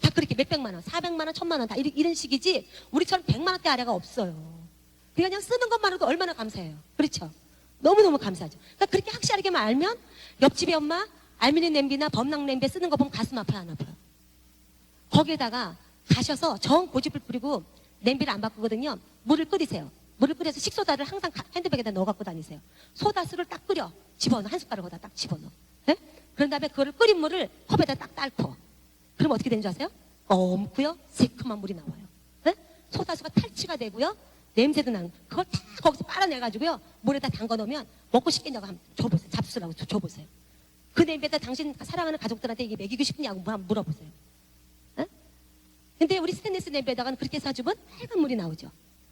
다 그렇게 몇백만 원, 400만 원, 1000만 원 다 이런 식이지 우리처럼 100만 원대 아래가 없어요. 그냥 쓰는 것만으로도 얼마나 감사해요. 그렇죠? 너무너무 감사하죠. 그러니까 그렇게 확실하게만 알면 옆집에 엄마 알루미늄 냄비나 범랑 냄비에 쓰는 거 보면 가슴 아파요, 안 아파요? 거기에다가 가셔서 정 고집을 부리고 냄비를 안 바꾸거든요. 물을 끓이세요. 물을 끓여서 식소다를 항상 핸드백에다 넣어 갖고 다니세요. 소다수를 딱 끓여 집어넣어. 한 숟가락에다 딱 집어넣어. 네? 그런 다음에 그거를 끓인 물을 컵에다 딱 딸퍼. 그럼 어떻게 되는 줄 아세요? 엄고요. 새콤한 물이 나와요. 네? 소다수가 탈취가 되고요. 냄새도 나는 그걸 다 거기서 빨아내가지고요. 물에다 담가 놓으면 먹고 싶겠냐고 한번 줘보세요. 잡수라고 줘보세요. 그 냄비에다 당신 사랑하는 가족들한테 이게 먹이고 싶냐고 한번 물어보세요. 네? 근데 우리 스테인리스 냄비에다가는 그렇게 사주면 빨간 물이 나오죠.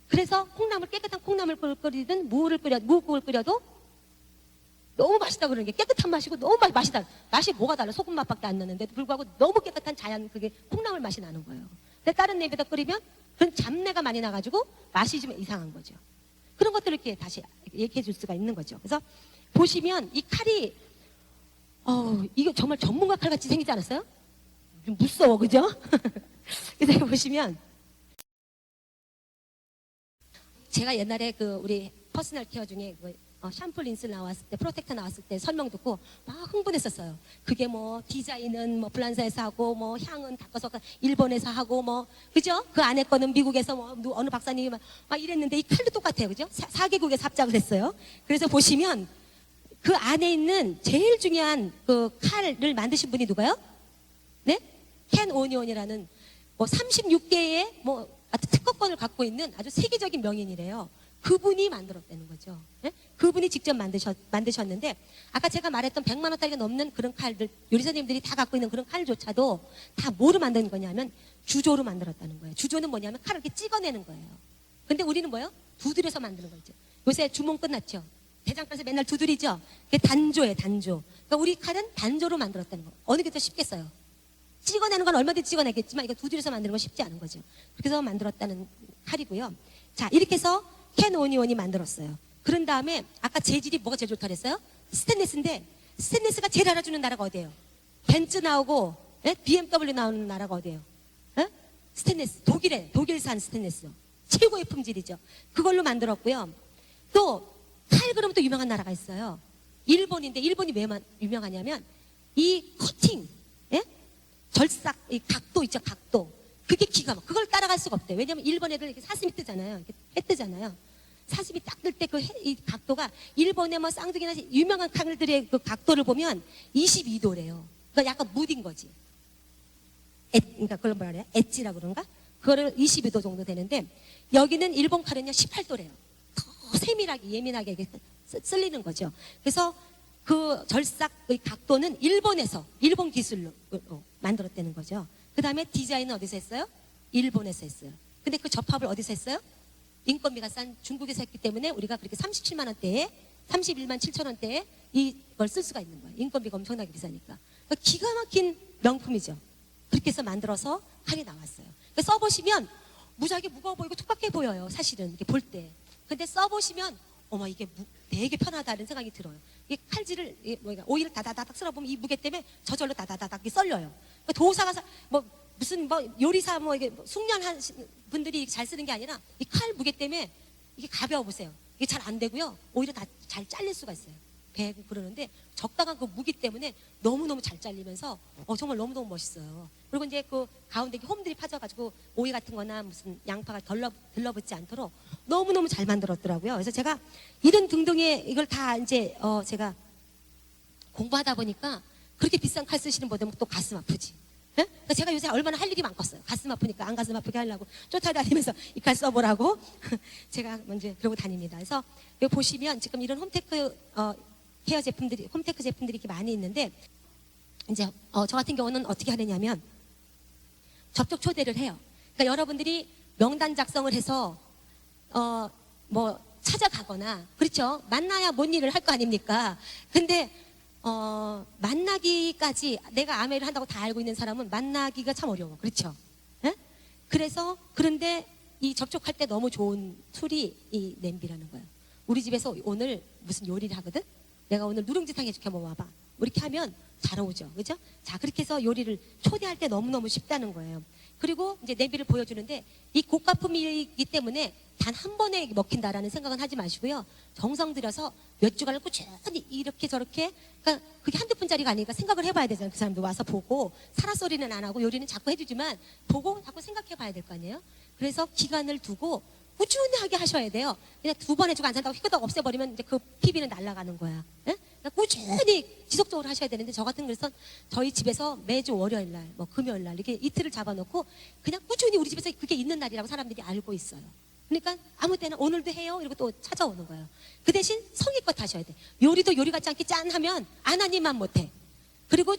그래서 깨끗한 콩나물 끓이든 무국을 끓여도 너무 맛있다 그러는 게 깨끗한 맛이고 너무 맛이다. 맛이 뭐가 달라? 소금 맛밖에 안 나는데도 불구하고 너무 깨끗한 자연 그게 콩나물 맛이 나는 거예요. 근데 다른 냄비에다 끓이면 그런 잡내가 많이 나가지고 맛이 좀 이상한 거죠. 그런 것들을 이렇게 다시 얘기해 줄 수가 있는 거죠. 그래서 보시면 이 칼이 이거 정말 전문가 칼 같이 생기지 않았어요? 좀 무서워, 그죠? 그래서 보시면 제가 옛날에 그 우리 퍼스널 케어 중에 샴푸 린스 나왔을 때 프로텍터 나왔을 때 설명 듣고 막 흥분했었어요. 그게 뭐 디자인은 뭐 프랑스에서 하고 뭐 향은 닦아서 일본에서 하고 뭐 그죠? 그 안에 거는 미국에서 뭐 어느 박사님이 막 이랬는데 이 칼도 똑같아요. 그죠? 4개국에서 합작을 했어요. 그래서 보시면 그 안에 있는 제일 중요한 그 칼을 만드신 분이 누가요? 네? 켄 오니온이라는 뭐 36개의 뭐 특허권을 갖고 있는 아주 세계적인 명인이래요. 그분이 만들었다는 거죠. 네? 그분이 직접 만드셨는데 아까 제가 말했던 100만 원짜리가 넘는 그런 칼들 요리사님들이 다 갖고 있는 그런 칼조차도 다 뭐로 만든 거냐면 주조로 만들었다는 거예요. 주조는 뭐냐면 칼을 이렇게 찍어내는 거예요. 근데 우리는 뭐요? 두드려서 만드는 거죠. 요새 주몽 끝났죠. 대장간에서 맨날 두드리죠. 그게 단조예요, 단조. 그러니까 우리 칼은 단조로 만들었다는 거. 어느 게 더 쉽겠어요? 찍어내는 건 얼마든지 찍어내겠지만 이거 두드려서 만드는 건 쉽지 않은 거죠. 그렇게 해서 만들었다는 칼이고요. 자, 이렇게 해서 켄 오니온이 만들었어요. 그런 다음에 아까 재질이 뭐가 제일 좋다 그랬어요? 스테인리스인데 스테인리스가 제일 알아주는 나라가 어디예요? 벤츠 나오고 BMW 나오는 나라가 어디예요? 스테인리스. 독일산 스테인리스. 최고의 품질이죠. 그걸로 만들었고요. 또 칼 그러면 또 유명한 나라가 있어요. 일본인데 일본이 왜 유명하냐면 이 커팅, 절삭, 이 각도 있죠, 각도. 그게 기가 막. 그걸 따라갈 수가 없대요. 왜냐면 일본 애들 이렇게 사슴이 뜨잖아요. 이렇게 해 뜨잖아요. 사슴이 딱 뜰 때 이 각도가 일본의 뭐 쌍둥이나 유명한 칼들의 그 각도를 보면 22도래요. 그러니까 약간 무딘 거지. 그러니까 그걸 뭐라 그래요? 엣지라 그런가? 그거를 22도 정도 되는데 여기는 일본 칼은요 18도래요. 더 세밀하게 예민하게 이렇게 쓸리는 거죠. 그래서 그 절삭의 각도는 일본에서 일본 기술로 만들었다는 거죠. 그 다음에 디자인은 어디서 했어요? 일본에서 했어요. 근데 그 접합을 어디서 했어요? 인건비가 싼 중국에서 했기 때문에 우리가 그렇게 37만 원대에 31만 7천 원대에 이걸 쓸 수가 있는 거예요. 인건비가 엄청나게 비싸니까. 그러니까 기가 막힌 명품이죠. 그렇게 해서 만들어서 칼이 나왔어요. 그러니까 써보시면 무지하게 무거워 보이고 툭박해 보여요. 사실은 이렇게 볼 때. 근데 써보시면 어머 이게 되게 편하다는 생각이 들어요. 이 칼질을 오이를 다다다닥 쓸어보면 이 무게 때문에 저절로 다다다닥 썰려요. 그러니까 도사가 무슨 요리사 이게 숙련한 분들이 잘 쓰는 게 아니라 이 칼 무게 때문에 이게 가벼워 보세요. 이게 잘 안 되고요. 오히려 다 잘 잘릴 수가 있어요. 배고 그러는데 적당한 그 무기 때문에 너무너무 잘 잘리면서 정말 너무너무 멋있어요. 그리고 이제 그 가운데 홈들이 파져가지고 오이 같은 거나 무슨 양파가 들러붙지 않도록 너무너무 잘 만들었더라고요. 그래서 제가 이런 등등의 이걸 다 이제 제가 공부하다 보니까 그렇게 비싼 칼 쓰시는 분들 또 가슴 아프지. 그러니까 제가 요새 얼마나 할 일이 많겠어요. 가슴 아프니까 안 가슴 아프게 하려고 쫓아다니면서 이 칼 써보라고 제가 먼저 그러고 다닙니다. 그래서 여기 보시면 지금 이런 홈테크 헤어 제품들이 홈테크 제품들이 이렇게 많이 있는데 이제 저 같은 경우는 어떻게 하느냐면 접촉 초대를 해요. 그러니까 여러분들이 명단 작성을 해서 뭐 찾아가거나 그렇죠. 만나야 뭔 일을 할 거 아닙니까? 근데 만나기까지 내가 아메를 한다고 다 알고 있는 사람은 만나기가 참 어려워. 그렇죠? 그래서 그런데 이 접촉할 때 너무 좋은 툴이 이 냄비라는 거예요. 우리 집에서 오늘 무슨 요리를 하거든? 내가 오늘 누룽지탕 해줄게 한번 와봐. 이렇게 하면 잘 오죠. 그죠? 자, 그렇게 해서 요리를 초대할 때 너무너무 쉽다는 거예요. 그리고 이제 냄비를 보여주는데 이 고가품이기 때문에 단 한 번에 먹힌다라는 생각은 하지 마시고요. 정성 들여서 몇 주간을 꾸준히 이렇게 저렇게 그러니까 그게 한두 푼짜리가 아니니까 생각을 해봐야 되잖아요. 그 사람도 와서 보고 살아 소리는 안 하고 요리는 자꾸 해주지만 보고 자꾸 생각해 봐야 될 거 아니에요. 그래서 기간을 두고 꾸준하게 하셔야 돼요. 그냥 두 번 해주고 안 산다고 휘끄덕 없애버리면 이제 그 PB는 날아가는 거야. 그러니까 꾸준히 지속적으로 하셔야 되는데 저 같은 그래서 저희 집에서 매주 월요일 날, 뭐 금요일 날 이렇게 이틀을 잡아놓고 그냥 꾸준히 우리 집에서 그게 있는 날이라고 사람들이 알고 있어요. 그러니까 아무 때나 오늘도 해요. 이러고 또 찾아오는 거예요. 그 대신 성의껏 하셔야 돼. 요리도 요리 같지 않게 짠 하면 안 하니만 못해. 그리고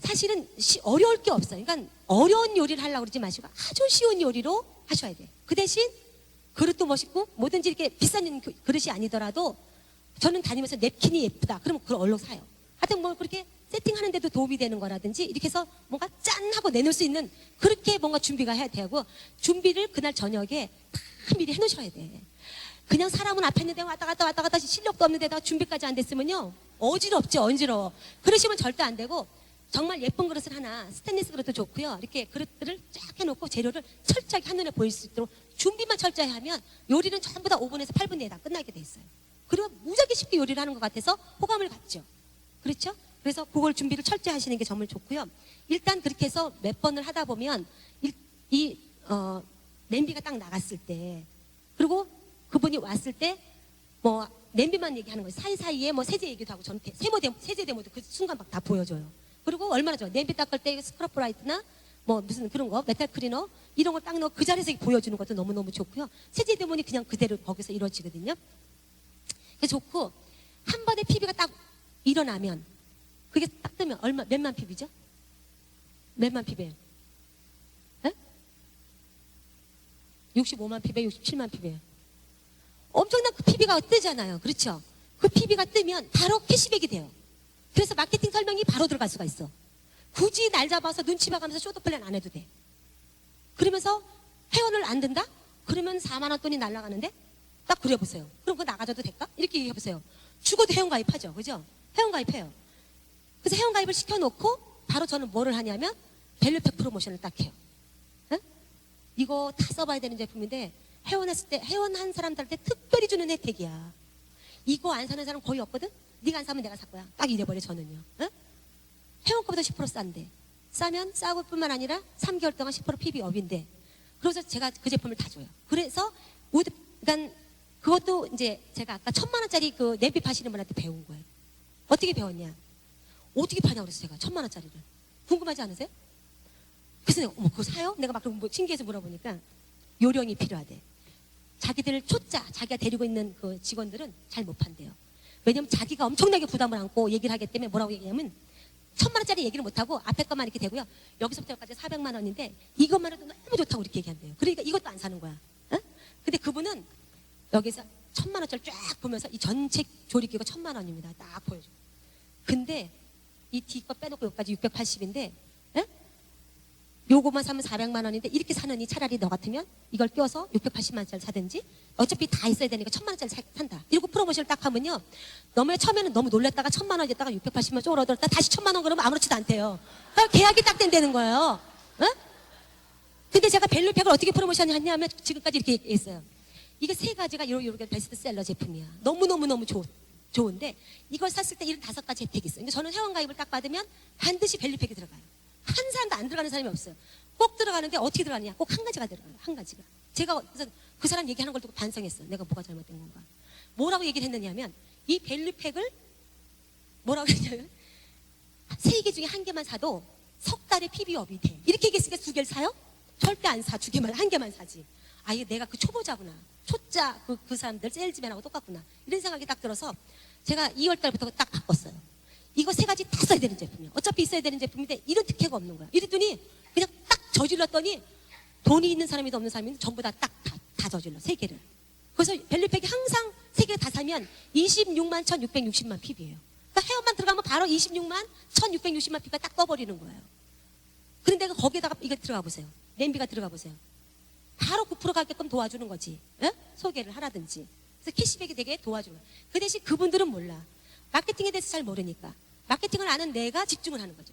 사실은 어려울 게 없어요. 그러니까 어려운 요리를 하려고 그러지 마시고 아주 쉬운 요리로 하셔야 돼. 그 대신 그릇도 멋있고 뭐든지 이렇게 비싼 그릇이 아니더라도 저는 다니면서 냅킨이 예쁘다. 그러면 그걸 얼른 사요. 하여튼 뭐 그렇게 세팅하는데도 도움이 되는 거라든지 이렇게 해서 뭔가 짠 하고 내놓을 수 있는 그렇게 뭔가 준비가 해야 되고 준비를 그날 저녁에 다 미리 해놓으셔야 돼. 그냥 사람은 앞에 있는데 왔다 갔다 실력도 없는 데다가 준비까지 안 됐으면요 어지럽죠. 어지러워. 그러시면 절대 안 되고 정말 예쁜 그릇을 하나 스테인리스 그릇도 좋고요. 이렇게 그릇들을 쫙 해놓고 재료를 철저하게 한눈에 보일 수 있도록 준비만 철저히 하면 요리는 전부 다 5분에서 8분 내에 다 끝나게 돼 있어요. 그리고 무지하게 쉽게 요리를 하는 것 같아서 호감을 갖죠. 그렇죠? 그래서 그걸 준비를 철저히 하시는 게 정말 좋고요. 일단 그렇게 해서 몇 번을 하다 보면 냄비가 딱 나갔을 때 그리고 그분이 왔을 때 뭐 냄비만 얘기하는 거예요. 사이사이에 뭐 세제 얘기도 하고 저는 세제 데모도 그 순간 막 다 보여줘요. 그리고 얼마나 좋아요. 냄비 닦을 때 스크럽 브라이트나 뭐 무슨 그런 거 메탈 클리너 이런 거 딱 넣어 그 자리에서 보여주는 것도 너무너무 좋고요. 세제 데모니 그냥 그대로 거기서 이루어지거든요. 그래서 좋고 한 번에 PB가 딱 일어나면 그게 딱 뜨면 몇만 PB죠? 몇만 PB예요? 65만 PB, 67만 PB. 엄청난 그 PB가 뜨잖아요. 그렇죠? 그 PB가 뜨면 바로 캐시백이 돼요. 그래서 마케팅 설명이 바로 들어갈 수가 있어. 굳이 날 잡아서 눈치 봐가면서 쇼트 플랜 안 해도 돼. 그러면서 회원을 안 든다? 그러면 4만 원 돈이 날아가는데? 딱 그려보세요. 그럼 그거 나가줘도 될까? 이렇게 얘기해보세요. 죽어도 회원 가입하죠. 그죠? 회원 가입해요. 그래서 회원 가입을 시켜놓고 바로 저는 뭐를 하냐면 밸류팩 프로모션을 딱 해요. 응? 이거 다 써봐야 되는 제품인데 회원했을 때 회원한 사람들한테 특별히 주는 혜택이야. 이거 안 사는 사람 거의 없거든? 네가 안 사면 내가 살 거야. 딱 이래버려 저는요. 응? 회원 거보다 10% 싼데 싸면 싸고 뿐만 아니라 3개월 동안 10% PB 업인데 그래서 제가 그 제품을 다 줘요. 그래서 그러니까 그것도 이제 제가 아까 1,000만 원짜리 그 냄비 파시는 분한테 배운 거예요. 어떻게 배웠냐? 어떻게 파냐고 그랬어요. 제가 1,000만 원짜리를. 궁금하지 않으세요? 그래서 내가 어머 그거 사요? 내가 막 뭐 신기해서 물어보니까 요령이 필요하대. 자기들 초짜 자기가 데리고 있는 그 직원들은 잘 못 판대요. 왜냐면 자기가 엄청나게 부담을 안고 얘기를 하기 때문에 뭐라고 얘기하면 1,000만 원짜리 얘기를 못하고 앞에 것만 이렇게 되고요. 여기서부터 여기까지 400만 원인데 이것만 해도 너무 좋다고 이렇게 얘기한대요. 그러니까 이것도 안 사는 거야. 어? 근데 그분은 여기서 1,000만 원짜리 쫙 보면서 이 전체 조립기가 1,000만 원입니다. 딱 보여줘. 근데 이 뒤거 빼놓고 여기까지 680인데 요거만 사면 400만 원인데 이렇게 사느니 차라리 너 같으면 이걸 껴서 680만 원짜리 사든지 어차피 다 있어야 되니까 1,000만 원짜리 산다. 이러고 프로모션을 딱 하면요. 너무 처음에는 너무 놀랐다가 1,000만 원 됐다가 680만 원 쪼그라들었다 다시 1,000만 원 그러면 아무렇지도 않대요. 계약이 딱 된다는 거예요. 어? 근데 제가 밸류팩을 어떻게 프로모션을 했냐면 지금까지 이렇게 얘기했어요. 이게 세 가지가 이렇게 베스트셀러 제품이야. 너무너무너무 좋은데 이걸 샀을 때 이런 5가지 혜택이 있어요. 근데 저는 회원가입을 딱 받으면 반드시 밸류팩이 들어가요. 한 사람도 안 들어가는 사람이 없어요. 꼭 들어가는데 어떻게 들어가느냐? 꼭 한 가지가 들어가요. 한 가지가. 제가 그래서 그 사람 얘기하는 걸 듣고 반성했어요. 내가 뭐가 잘못된 건가. 뭐라고 얘기를 했느냐면 이 밸류팩을 뭐라고 했냐면 3개 중에 1개만 사도 석 달의 PB업이 돼. 이렇게 얘기했으니까 2개를 사요? 절대 안 사. 2개만, 1개만 사지. 아, 이게 내가 그 초보자구나. 초짜 그 사람들 세일즈맨하고 똑같구나. 이런 생각이 딱 들어서 제가 2월 달부터 딱 바꿨어요. 이거 3가지 다 써야 되는 제품이야. 어차피 있어야 되는 제품인데 이런 특혜가 없는 거야. 이랬더니 그냥 딱 저질렀더니 돈이 있는 사람이든 없는 사람이든 전부 다 저질러. 3개를. 그래서 밸류팩이 항상 3개 다 사면 26만 1,660만 PB예요. 그러니까 회원만 들어가면 바로 26만 1,660만 PB가 딱 떠버리는 거예요. 그런데 거기에다가 이거 들어가 보세요. 냄비가 들어가 보세요. 바로 9% 가게끔 도와주는 거지. 에? 소개를 하라든지. 그래서 캐시백이 되게 도와주는 거예요. 그 대신 그분들은 몰라. 마케팅에 대해서 잘 모르니까. 마케팅을 아는 내가 집중을 하는 거죠.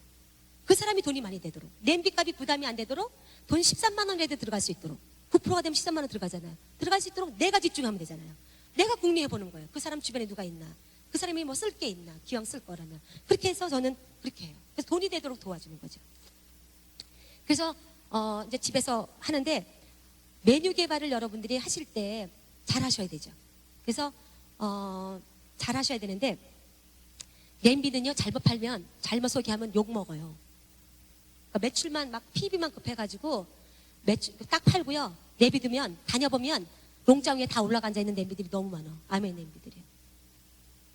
그 사람이 돈이 많이 되도록. 냄비값이 부담이 안 되도록 돈 13만 원에도 들어갈 수 있도록. 9%가 되면 13만 원 들어가잖아요. 들어갈 수 있도록 내가 집중하면 되잖아요. 내가 궁리해 보는 거예요. 그 사람 주변에 누가 있나. 그 사람이 뭐 쓸 게 있나. 기왕 쓸 거라면. 그렇게 해서 저는 그렇게 해요. 그래서 돈이 되도록 도와주는 거죠. 그래서 이제 집에서 하는데 메뉴 개발을 여러분들이 하실 때 잘 하셔야 되죠. 그래서 잘 하셔야 되는데 냄비는요 잘못 팔면 잘못 소개하면 욕 먹어요. 그러니까 매출만 막 PB만 급해가지고 매출 딱 팔고요. 내비두면 다녀보면 농장 위에 다 올라가 앉아 있는 냄비들이 너무 많아. 아멘 냄비들이.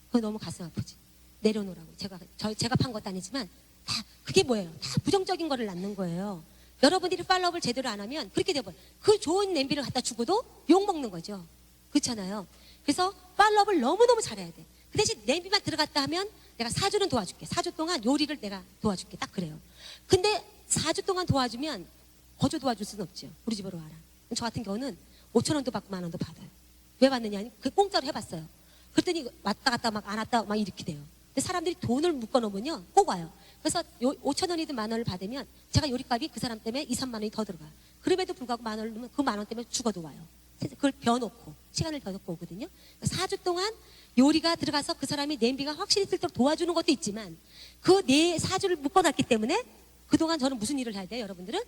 그거 너무 가슴 아프지. 내려놓으라고. 제가 판 것도 아니지만 다 그게 뭐예요? 다 부정적인 거를 낳는 거예요. 여러분들이 팔로업을 제대로 안 하면 그렇게 돼버려요. 그 좋은 냄비를 갖다 주고도 욕 먹는 거죠. 그렇잖아요. 그래서 팔로업을 너무너무 잘해야 돼. 그 대신 냄비만 들어갔다 하면 내가 4주는 도와줄게. 4주 동안 요리를 내가 도와줄게. 딱 그래요. 근데 4주 동안 도와주면 거저 도와줄 수는 없죠. 우리 집으로 와라. 저 같은 경우는 5,000원도 받고 10,000원도 받아요. 왜 받느냐? 그 공짜로 해봤어요. 그랬더니 왔다 갔다 막 안 왔다 막 이렇게 돼요. 근데 사람들이 돈을 묶어놓으면요 꼭 와요. 그래서 5,000원이든 10,000원을 받으면 제가 요리값이 그 사람 때문에 2, 3만 원이 더 들어가요. 그럼에도 불구하고 10,000원을 넣으면 그 10,000원 때문에 죽어도 와요. 그걸 벼놓고 시간을 벼놓고 오거든요. 4주 동안 요리가 들어가서 그 사람이 냄비가 확실히 쓸도록 도와주는 것도 있지만 그 4주를 묶어놨기 때문에 그동안 저는 무슨 일을 해야 돼요? 여러분들은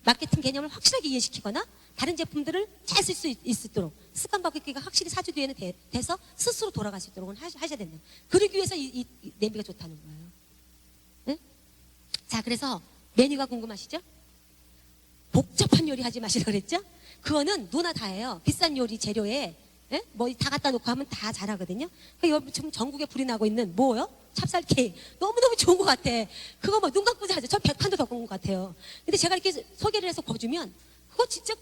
마케팅 개념을 확실하게 이해시키거나 다른 제품들을 잘 쓸 수 있도록 습관 바꾸기가 확실히 4주 뒤에는 돼서 스스로 돌아갈 수 있도록 하셔야 된다. 그러기 위해서 이 냄비가 좋다는 거예요. 네? 자, 그래서 메뉴가 궁금하시죠? 복잡한 요리 하지 마시라 그랬죠? 그거는 누나 다 해요. 비싼 요리 재료에 뭐 다 갖다 놓고 하면 다 잘하거든요. 그러니까 지금 전국에 불이 나고 있는 뭐요? 찹쌀 케이크 너무너무 좋은 것 같아. 그거 뭐 눈 감고 하죠. 저 100판도 더 본 것 같아요. 근데 제가 이렇게 소개를 해서 거주면 그거 진짜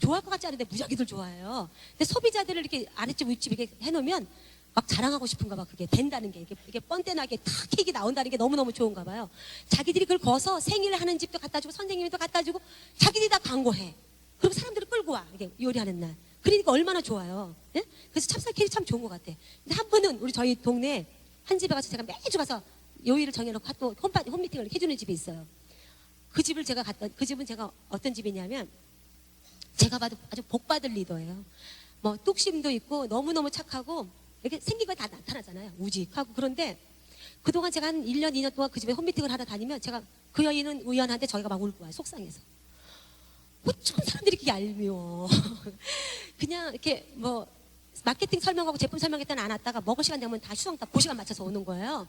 좋아할 것 같지 않은데 무지하게들 좋아해요. 근데 소비자들을 이렇게 아랫집 윗집 이렇게 해놓으면 막 자랑하고 싶은가 봐. 그게 된다는 게 이게 뻔뻔하게 탁 케이크 나온다는 게 너무너무 좋은가 봐요. 자기들이 그걸 거서 생일을 하는 집도 갖다 주고 선생님도 갖다 주고 자기들이 다 광고해. 그리고 사람들을 끌고 와. 이게 요리하는 날. 그러니까 얼마나 좋아요. 예? 그래서 찹쌀 케이크 참 좋은 것 같아. 근데 한 번은 우리 저희 동네 한 집에 가서 제가 매주 가서 요일을 정해놓고 또 홈미팅을 해주는 집이 있어요. 그 집을 제가 갔던, 그 집은 제가 어떤 집이냐면 제가 봐도 아주 복받을 리더예요. 뭐 뚝심도 있고 너무너무 착하고 이렇게 생긴 거 다 나타나잖아요. 우직하고. 그런데 그동안 제가 한 1년, 2년 동안 그 집에 홈미팅을 하러 다니면 제가 그 여인은 우연한데 저희가 막 울고 와요. 속상해서. 어쩜 사람들이 이렇게 얄미워. 그냥 이렇게 뭐 마케팅 설명하고 제품 설명할 때는 안 왔다가 먹을 시간 되면 다 휴성 다 그 시간 맞춰서 오는 거예요.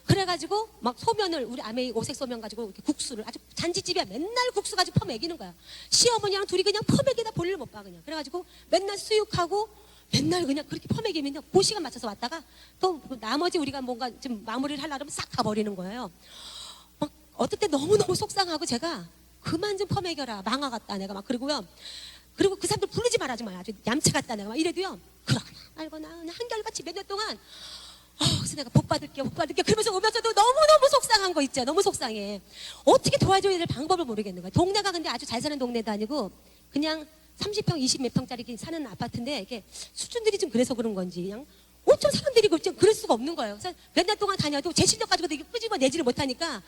그래가지고 막 소면을 우리 아메이 오색 소면 가지고 이렇게 국수를 아주 잔치집이야. 맨날 국수 가지고 퍼먹이는 거야. 시어머니랑 둘이 그냥 퍼먹이다 볼일 못 봐 그냥. 그래가지고 맨날 수육하고 맨날 그냥 그렇게 퍼먹이면요. 그 시간 맞춰서 왔다가 또 나머지 우리가 뭔가 좀 마무리를 하려면 싹 가버리는 거예요. 막 어떨 때 너무너무 속상하고 제가 그만 좀 퍼먹여라. 망아 같다 내가 막 그러고요. 그리고 그 사람들 부르지 말아지 마. 아주 얌체 같다 내가 막 이래도요. 그러거나 알거나 한결같이 몇 년 동안 그래서 내가 복 받을게 그러면서 오면서도 너무너무 속상한 거 있죠. 너무 속상해. 어떻게 도와줘야 될 방법을 모르겠는 거야. 동네가 근데 아주 잘 사는 동네도 아니고 그냥 30평 20 몇 평짜리 사는 아파트인데 이게 수준들이 좀 그래서 그런 건지 그냥 어쩜 사람들이 그럴 수가 없는 거예요. 그래서 몇 년 동안 다녀도 제 실력 가지고도 이게 끄집어내지를 못하니까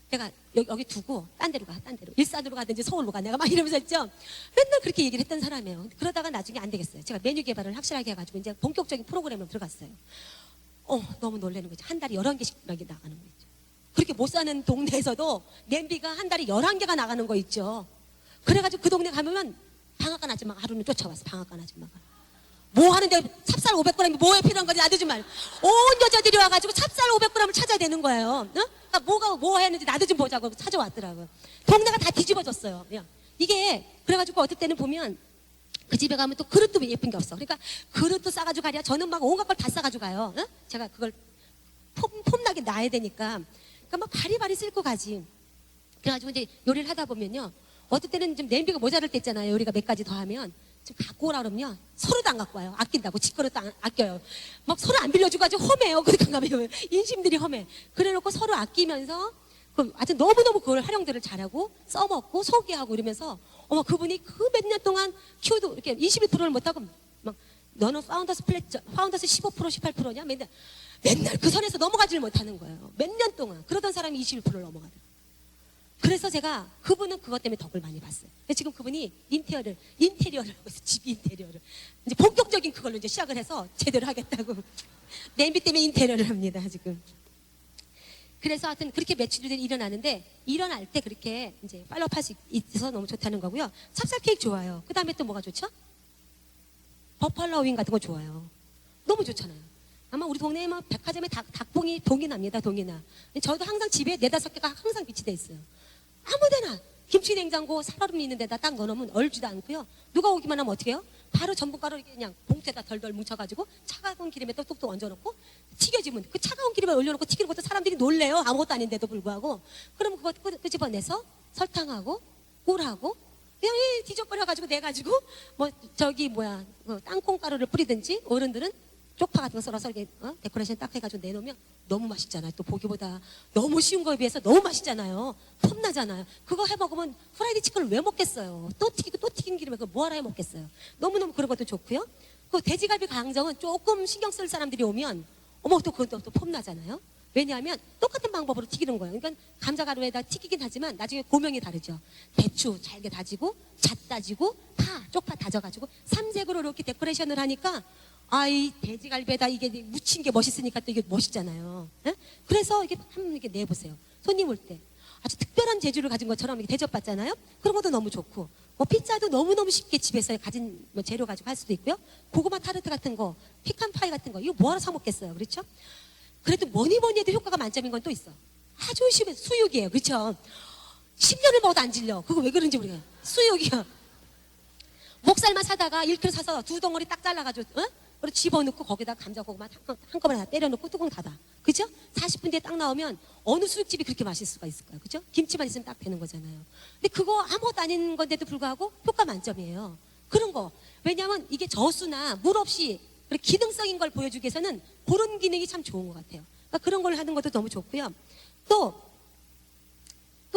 내가 여기 두고 딴 데로 가, 딴 데로. 일산으로 가든지 서울로 가. 내가 막 이러면서 했죠. 맨날 그렇게 얘기를 했던 사람이에요. 그러다가 나중에 안 되겠어요. 제가 메뉴 개발을 확실하게 해가지고 이제 본격적인 프로그램으로 들어갔어요. 너무 놀라는 거죠. 한 달에 11개씩 나가는 거 있죠. 그렇게 못 사는 동네에서도 냄비가 한 달에 11개가 나가는 거 있죠. 그래가지고 그 동네 가면 방앗간 아줌마가 하루는 쫓아왔어. 방앗간 아줌마가. 뭐 하는데 찹쌀 500g이 뭐에 필요한 건지 나도 좀 말. 온 여자들이 와가지고 찹쌀 500g을 찾아야 되는 거예요. 그러니까 뭐가 뭐 했는지 나도 좀 보자고 찾아왔더라고요. 동네가 다 뒤집어졌어요. 이게 그래가지고 어떨 때는 보면 그 집에 가면 또 그릇도 예쁜 게 없어. 그러니까 그릇도 싸가지고 가랴. 저는 막 온갖 걸 다 싸가지고 가요. 제가 그걸 폼나게 놔야 되니까. 그러니까 막 바리바리 쓸고 가지. 그래가지고 이제 요리를 하다 보면요. 어떨 때는 좀 냄비가 모자랄 때 있잖아요. 요리가 몇 가지 더 하면. 좀 갖고 오라 그러면요. 서로도 안 갖고 와요. 아낀다고. 집그릇도 아껴요. 막 서로 안 빌려주고 아주 험해요. 그러니까 가면 인심들이 험해. 그래 놓고 서로 아끼면서 아주 너무너무 그걸 활용들을 잘하고 써먹고 소개하고 이러면서 그분이 그 몇 년 동안 키워도 이렇게 21%를 못하고 막 너는 파운더스 15% 18%냐? 맨날 그 선에서 넘어가지를 못하는 거예요. 몇 년 동안. 그러던 사람이 21%를 넘어가더라고요. 그래서 제가 그분은 그것 때문에 덕을 많이 봤어요. 지금 그분이 인테리어를 하고 있어요. 집 인테리어를. 이제 본격적인 그걸로 이제 시작을 해서 제대로 하겠다고. 냄비 때문에 인테리어를 합니다, 지금. 그래서 하여튼 그렇게 매출들이 일어나는데 일어날 때 그렇게 이제 팔로우할 수 있어서 너무 좋다는 거고요. 찹쌀 케이크 좋아요. 그 다음에 또 뭐가 좋죠? 버팔로 윙 같은 거 좋아요. 너무 좋잖아요. 아마 우리 동네에 뭐 백화점에 닭봉이 동이 납니다. 동이 나. 저도 항상 집에 4-5개가 항상 비치돼 있어요. 아무데나 김치 냉장고 살얼음 있는 데다 딱 넣어놓으면 얼지도 않고요. 누가 오기만 하면 어떻게 해요? 바로 전분가루 그냥 봉투에다 덜덜 뭉쳐가지고 차가운 기름에 또 뚝뚝 얹어놓고 튀겨지면 그 차가운 기름에 올려놓고 튀기는 것도 사람들이 놀래요. 아무것도 아닌데도 불구하고. 그러면 그거 끄집어내서 설탕하고 꿀하고 그냥 뒤적거려가지고 내가지고 땅콩가루를 뿌리든지 어른들은 쪽파 같은 거 썰어서 이렇게 데코레이션 딱 해가지고 내놓으면 너무 맛있잖아요. 또 보기보다 너무 쉬운 거에 비해서 너무 맛있잖아요. 폼나잖아요. 그거 해먹으면 프라이드 치킨을 왜 먹겠어요. 또 튀기고 또 튀긴 기름에 그걸 뭐하러 해먹겠어요. 너무너무 그런 것도 좋고요. 그 돼지갈비 강정은 조금 신경 쓸 사람들이 오면 또 그것도 또 폼나잖아요. 왜냐하면 똑같은 방법으로 튀기는 거예요. 그러니까 감자가루에다 튀기긴 하지만 나중에 고명이 다르죠. 배추 잘게 다지고 잣 다지고 쪽파 다져가지고 삼색으로 이렇게 데코레이션을 하니까 이 돼지갈비에다 이게 묻힌 게 멋있으니까 또 이게 멋있잖아요. 그래서 이게 한번 이렇게 내보세요. 손님 올 때 아주 특별한 재주를 가진 것처럼 이렇게 대접받잖아요. 그런 것도 너무 좋고 피자도 너무너무 쉽게 집에서 가진 재료 가지고 할 수도 있고요. 고구마 타르트 같은 거, 피칸 파이 같은 거 이거 뭐하러 사 먹겠어요. 그렇죠? 그래도 뭐니 해도 효과가 만점인 건 또 있어. 아주 쉬운 수육이에요. 그렇죠? 10년을 먹어도 안 질려. 그거 왜 그런지 모르겠어요. 수육이요. 목살만 사다가 1kg 사서 2덩어리 딱 잘라가지고 그리고 집어넣고 거기다 감자 고구마 한꺼번에 다 때려놓고 뚜껑 닫아. 그죠? 40분 뒤에 딱 나오면 어느 수육집이 그렇게 맛있을 수가 있을까요? 그죠? 김치만 있으면 딱 되는 거잖아요. 근데 그거 아무것도 아닌 건데도 불구하고 효과 만점이에요. 그런 거. 왜냐하면 이게 저수나 물 없이 기능성인 걸 보여주기 위해서는 그런 기능이 참 좋은 것 같아요. 그러니까 그런 걸 하는 것도 너무 좋고요. 또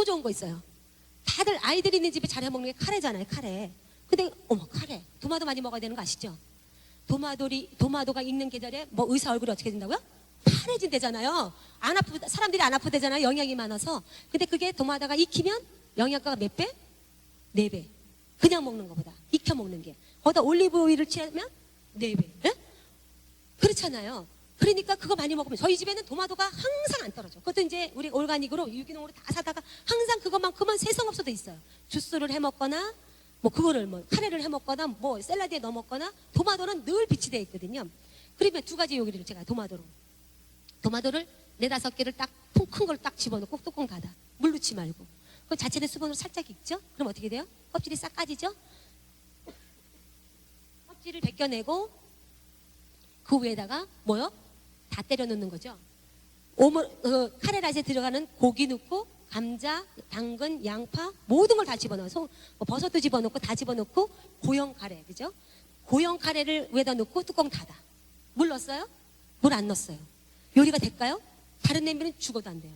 좋은 거 있어요. 다들 아이들이 있는 집에 잘해 먹는 게 카레잖아요. 카레. 근데 어머 카레. 도마도 많이 먹어야 되는 거 아시죠? 도마도가 익는 계절에 뭐 의사 얼굴이 어떻게 된다고요? 파래진대잖아요. 안 아프다, 사람들이 안 아프대잖아요. 영양이 많아서. 근데 그게 도마도가 익히면 영양가가 몇 배? 4배. 그냥 먹는 것보다 익혀 먹는 게. 거기다 올리브 오일을 칠하면 4배. 예? 그렇잖아요. 그러니까 그거 많이 먹으면 저희 집에는 도마도가 항상 안 떨어져. 그것도 이제 우리 올가닉으로 유기농으로 다 사다가 항상 그것만큼은 세상 없어도 있어요. 주스를 해 먹거나 뭐 그거를 뭐 카레를 해 먹거나 뭐 샐러드에 넣어 먹거나 도마도는 늘 비치되어 있거든요. 그러면 2가지 요리를 제가 도마도를 4-5개를 딱 큰 걸 딱 집어넣고 뚜껑 닫아. 물 넣지 말고. 그 자체는 수분으로 살짝 익죠? 그럼 어떻게 돼요? 껍질이 싹 까지죠? 껍질을 벗겨내고 그 위에다가 뭐요? 다 때려 넣는 거죠. 카레라이스에 들어가는 고기 넣고 감자, 당근, 양파 모든 걸 다 집어넣어서 뭐 버섯도 집어넣고 다 집어넣고 고형 카레, 그죠? 고형 카레를 위에다 넣고 뚜껑 닫아. 물 넣었어요? 물 안 넣었어요. 요리가 될까요? 다른 냄비는 죽어도 안 돼요.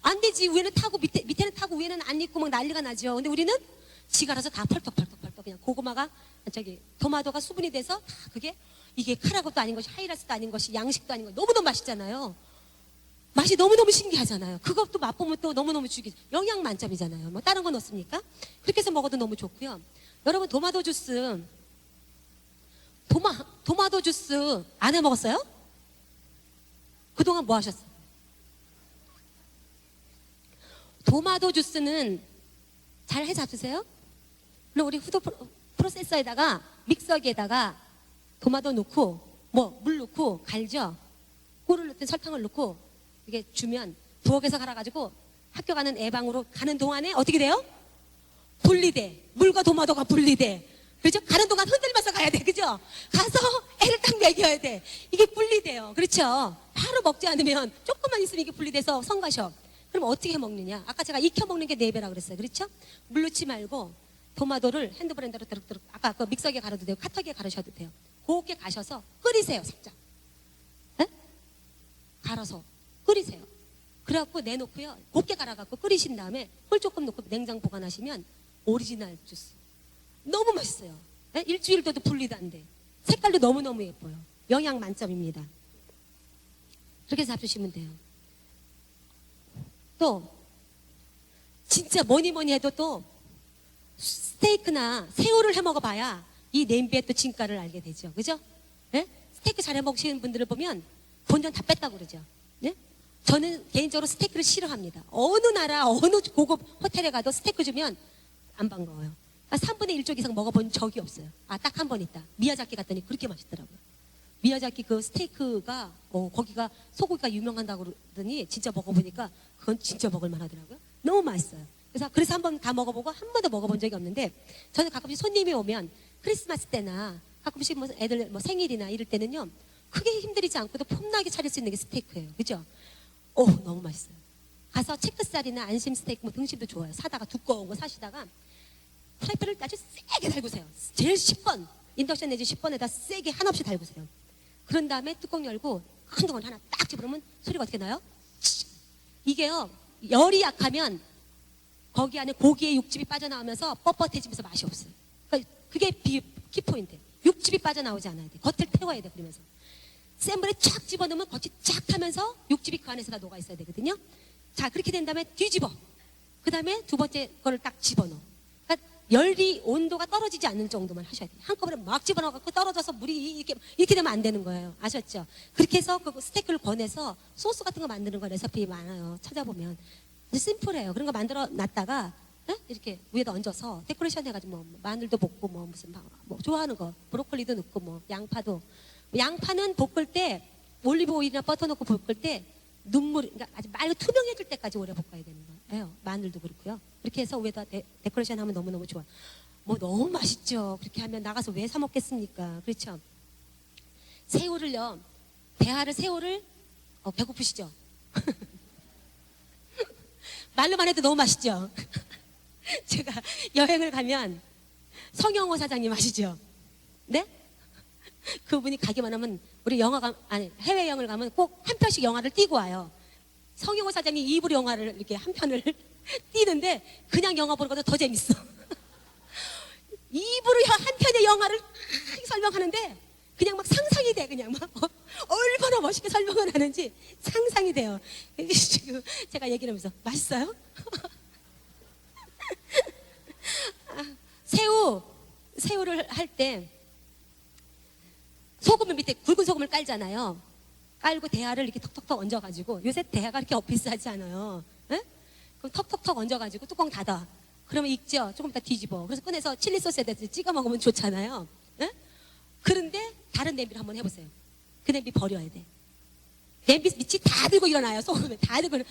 안 되지. 위에는 타고 밑에는 타고 위에는 안 익고 막 난리가 나죠. 근데 우리는 지가 알아서 다 펄떡펄떡 그냥 고구마가 도마도가 수분이 돼서 다 그게 이게 카라고도 아닌 것이 하이라스도 아닌 것이 양식도 아닌 것이 너무너무 맛있잖아요. 맛이 너무너무 신기하잖아요. 그것도 맛보면 또 너무너무 죽이죠. 영양 만점이잖아요. 뭐 다른 건 없습니까? 그렇게 해서 먹어도 너무 좋고요. 여러분 도마도 주스 안 해 먹었어요? 그동안 뭐 하셨어요? 도마도 주스는 잘 해 잡으세요? 그리고 우리 푸드 프로세서에다가 믹서기에다가 도마도 넣고 뭐 물 넣고 갈죠. 꿀을 넣든 설탕을 넣고 이게 주면 부엌에서 갈아가지고 학교 가는 애방으로 가는 동안에 어떻게 돼요? 분리돼. 물과 도마도가 분리돼. 그렇죠? 가는 동안 흔들면서 가야 돼. 그죠? 가서 애를 딱 먹여야 돼. 이게 분리돼요. 그렇죠? 바로 먹지 않으면 조금만 있으면 이게 분리돼서 성가셔. 그럼 어떻게 해 먹느냐? 아까 제가 익혀 먹는 게 4배라고 그랬어요. 그렇죠? 물 넣지 말고 도마도를 핸드블렌더로 드륵드륵 아까 그 믹서기에 갈아도 되고 카터기에 갈으셔도 돼요. 곱게 가셔서 끓이세요. 살짝. 네? 갈아서 끓이세요. 그래갖고 내놓고요. 곱게 갈아갖고 끓이신 다음에 꿀 조금 넣고 냉장 보관하시면 오리지널 주스. 너무 맛있어요. 네? 일주일 둬도 분리도 안 돼. 색깔도 너무너무 예뻐요. 영양 만점입니다. 그렇게 잡수시면 돼요. 또 진짜 뭐니 해도 또 스테이크나 새우를 해 먹어봐야 이 냄비의 또 진가를 알게 되죠. 그죠? 네? 스테이크 잘 해 먹으시는 분들을 보면 본전 다 뺐다고 그러죠. 네? 저는 개인적으로 스테이크를 싫어합니다. 어느 나라 어느 고급 호텔에 가도 스테이크 주면 안 반가워요. 3분의 1쪽 이상 먹어본 적이 없어요. 딱 한 번 있다. 미야자키 갔더니 그렇게 맛있더라고요. 미야자키 그 스테이크가 거기가 소고기가 유명한다고 그러더니 진짜 먹어보니까 그건 진짜 먹을만 하더라고요. 너무 맛있어요. 그래서 한번 다 먹어보고 한 번도 먹어본 적이 없는데 저는 가끔씩 손님이 오면 크리스마스 때나 가끔씩 뭐 애들 뭐 생일이나 이럴 때는요 크게 힘들이지 않고도 폼나게 차릴 수 있는 게 스테이크예요. 그죠? 너무 맛있어요. 가서 체크살이나 안심 스테이크 뭐 등심도 좋아요. 사다가 두꺼운 거 사시다가 프라이팬을 아주 세게 달구세요. 제일 10번 인덕션 내지 10번에다 세게 한없이 달구세요. 그런 다음에 뚜껑 열고 한동안 하나 딱 집어넣으면 소리가 어떻게 나요? 이게요 열이 약하면 거기 안에 고기의 육즙이 빠져나오면서 뻣뻣해지면서 맛이 없어요. 그러니까 그게 키포인트. 육즙이 빠져나오지 않아야 돼. 겉을 태워야 돼. 그러면서 센 불에 쫙 집어넣으면 겉이 쫙 타면서 육즙이 그 안에서 다 녹아 있어야 되거든요. 자 그렇게 된 다음에 뒤집어. 그 다음에 2번째 거를 딱 집어넣어. 그러니까 열이 온도가 떨어지지 않는 정도만 하셔야 돼요. 한꺼번에 막 집어넣어갖고 떨어져서 물이 이렇게 되면 안 되는 거예요. 아셨죠? 그렇게 해서 그 스테이크를 권해서 소스 같은 거 만드는 거 레시피 많아요. 찾아보면 심플해요. 그런 거 만들어 놨다가 이렇게 위에다 얹어서 데코레이션 해가지고 뭐 마늘도 볶고 뭐 무슨 뭐 좋아하는 거 브로콜리도 넣고 뭐 양파는 볶을 때 올리브 오일이나 버터 넣고 볶을 때 그러니까 아주 맑고 투명해질 때까지 오래 볶아야 되는 거예요. 마늘도 그렇고요. 그렇게 해서 위에다 데코레이션 하면 너무너무 좋아. 뭐 너무 맛있죠. 그렇게 하면 나가서 왜 사 먹겠습니까? 그렇죠. 새우를 배고프시죠? 말로만 해도 너무 맛있죠. 제가 여행을 가면 성영호 사장님 아시죠? 네? 그분이 가기만 하면 우리 해외여행을 가면 꼭 한 편씩 영화를 띄고 와요. 성영호 사장님이 입으로 영화를 이렇게 한 편을 띄는데 그냥 영화 보는 것도 더 재밌어. 입으로 한 편의 영화를 설명하는데 그냥 막 상상이 돼. 그냥 막 얼마나 멋있게 설명을 하는지 상상이 돼요. 지금 제가 얘기를 하면서 맛있어요? 새우를 할 때 소금을 밑에 굵은 소금을 깔잖아요. 깔고 대하를 이렇게 톡톡톡 얹어가지고, 요새 대하가 이렇게 비싸지 않아요. 에? 그럼 톡톡톡 얹어가지고 뚜껑 닫아. 그러면 익죠. 조금 이따 뒤집어. 그래서 꺼내서 칠리 소스에다 찍어 먹으면 좋잖아요. 에? 그런데 다른 냄비를 한번 해보세요. 그 냄비 버려야 돼. 냄비 밑이 다 들고 일어나요. 소금에 다 들고.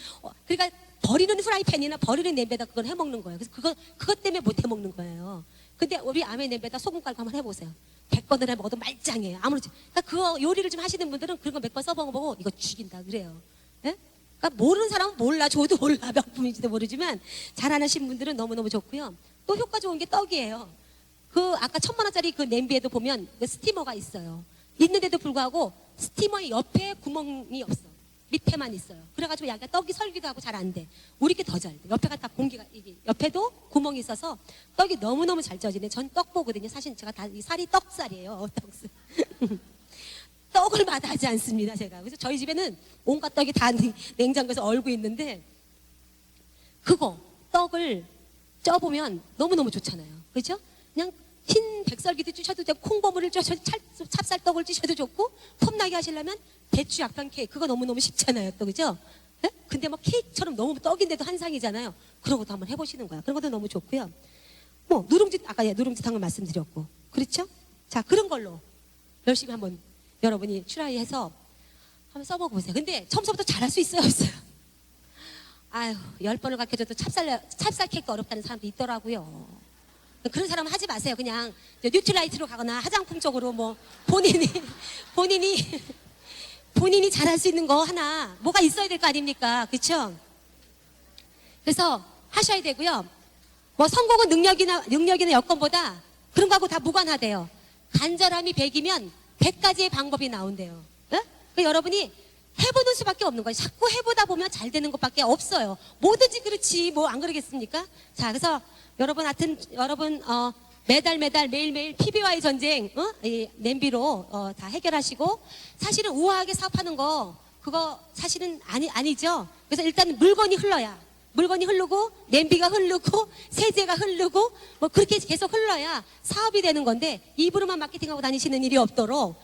그러니까 버리는 프라이팬이나 버리는 냄비에다 그걸 해먹는 거예요. 그래서 그것 때문에 못 해먹는 거예요. 근데 우리 아메 냄비에다 소금 깔고 한번 해보세요. 100번을 해먹어도 말짱해요. 아무렇지. 그러니까 그거 요리를 좀 하시는 분들은 그런 거 몇 번 써먹어보고 이거 죽인다 그래요. 예? 그러니까 모르는 사람은 몰라. 저도 몰라. 명품인지도 모르지만 잘 아시는 분들은 너무너무 좋고요. 또 효과 좋은 게 떡이에요. 그 아까 1000만원짜리 그 냄비에도 보면 그 스티머가 있어요. 있는데도 불구하고 스티머의 옆에 구멍이 없어. 밑에만 있어요. 그래가지고 약간 떡이 설기도 하고 잘 안 돼. 우리 게 더 잘 돼. 옆에가 다 공기가, 이게 옆에도 구멍이 있어서 떡이 너무너무 잘 쪄지네. 전 떡 보거든요. 사실 제가 다 이 살이 떡살이에요. 떡을 마다하지 않습니다, 제가. 그래서 저희 집에는 온갖 떡이 다 냉장고에서 얼고 있는데, 그거, 떡을 쪄보면 너무너무 좋잖아요. 그렇죠? 그냥 흰 백설기도 찌셔도 되고, 콩고물을 쪄서 찹쌀떡을 찌셔도 좋고, 폼나게 하시려면 대추 약간 케이크, 그거 너무너무 쉽잖아요, 또, 그죠? 예? 근데 막 케이크처럼 너무 떡인데도 한상이잖아요. 그런 것도 한번 해보시는 거야. 그런 것도 너무 좋고요. 뭐, 아까 누룽지탕을 말씀드렸고. 그렇죠? 자, 그런 걸로 열심히 한번 여러분이 트라이해서 한번 써먹어보세요. 근데 처음부터 잘할 수 있어요, 없어요? 아유, 10번을 가르쳐줘도 찹쌀 케이크 어렵다는 사람도 있더라고요. 그런 사람은 하지 마세요. 그냥 뉴트라이트로 가거나 화장품 쪽으로 뭐 본인이 잘할 수 있는 거 하나 뭐가 있어야 될 거 아닙니까? 그렇죠? 그래서 하셔야 되고요. 뭐 성공은 능력이나 여건보다 그런 거하고 다 무관하대요. 간절함이 100이면 100가지의 방법이 나온대요. 그러니까 여러분이 해보는 수밖에 없는 거예요. 자꾸 해보다 보면 잘 되는 것밖에 없어요. 뭐든지 그렇지 뭐 안 그러겠습니까? 자, 그래서 여러분 매일매일 PBY 전쟁 이 냄비로 다 해결하시고, 사실은 우아하게 사업하는 거 그거 사실은 아니죠. 그래서 일단 물건이 흐르고 냄비가 흐르고 세제가 흐르고 뭐 그렇게 계속 흘러야 사업이 되는 건데, 입으로만 마케팅하고 다니시는 일이 없도록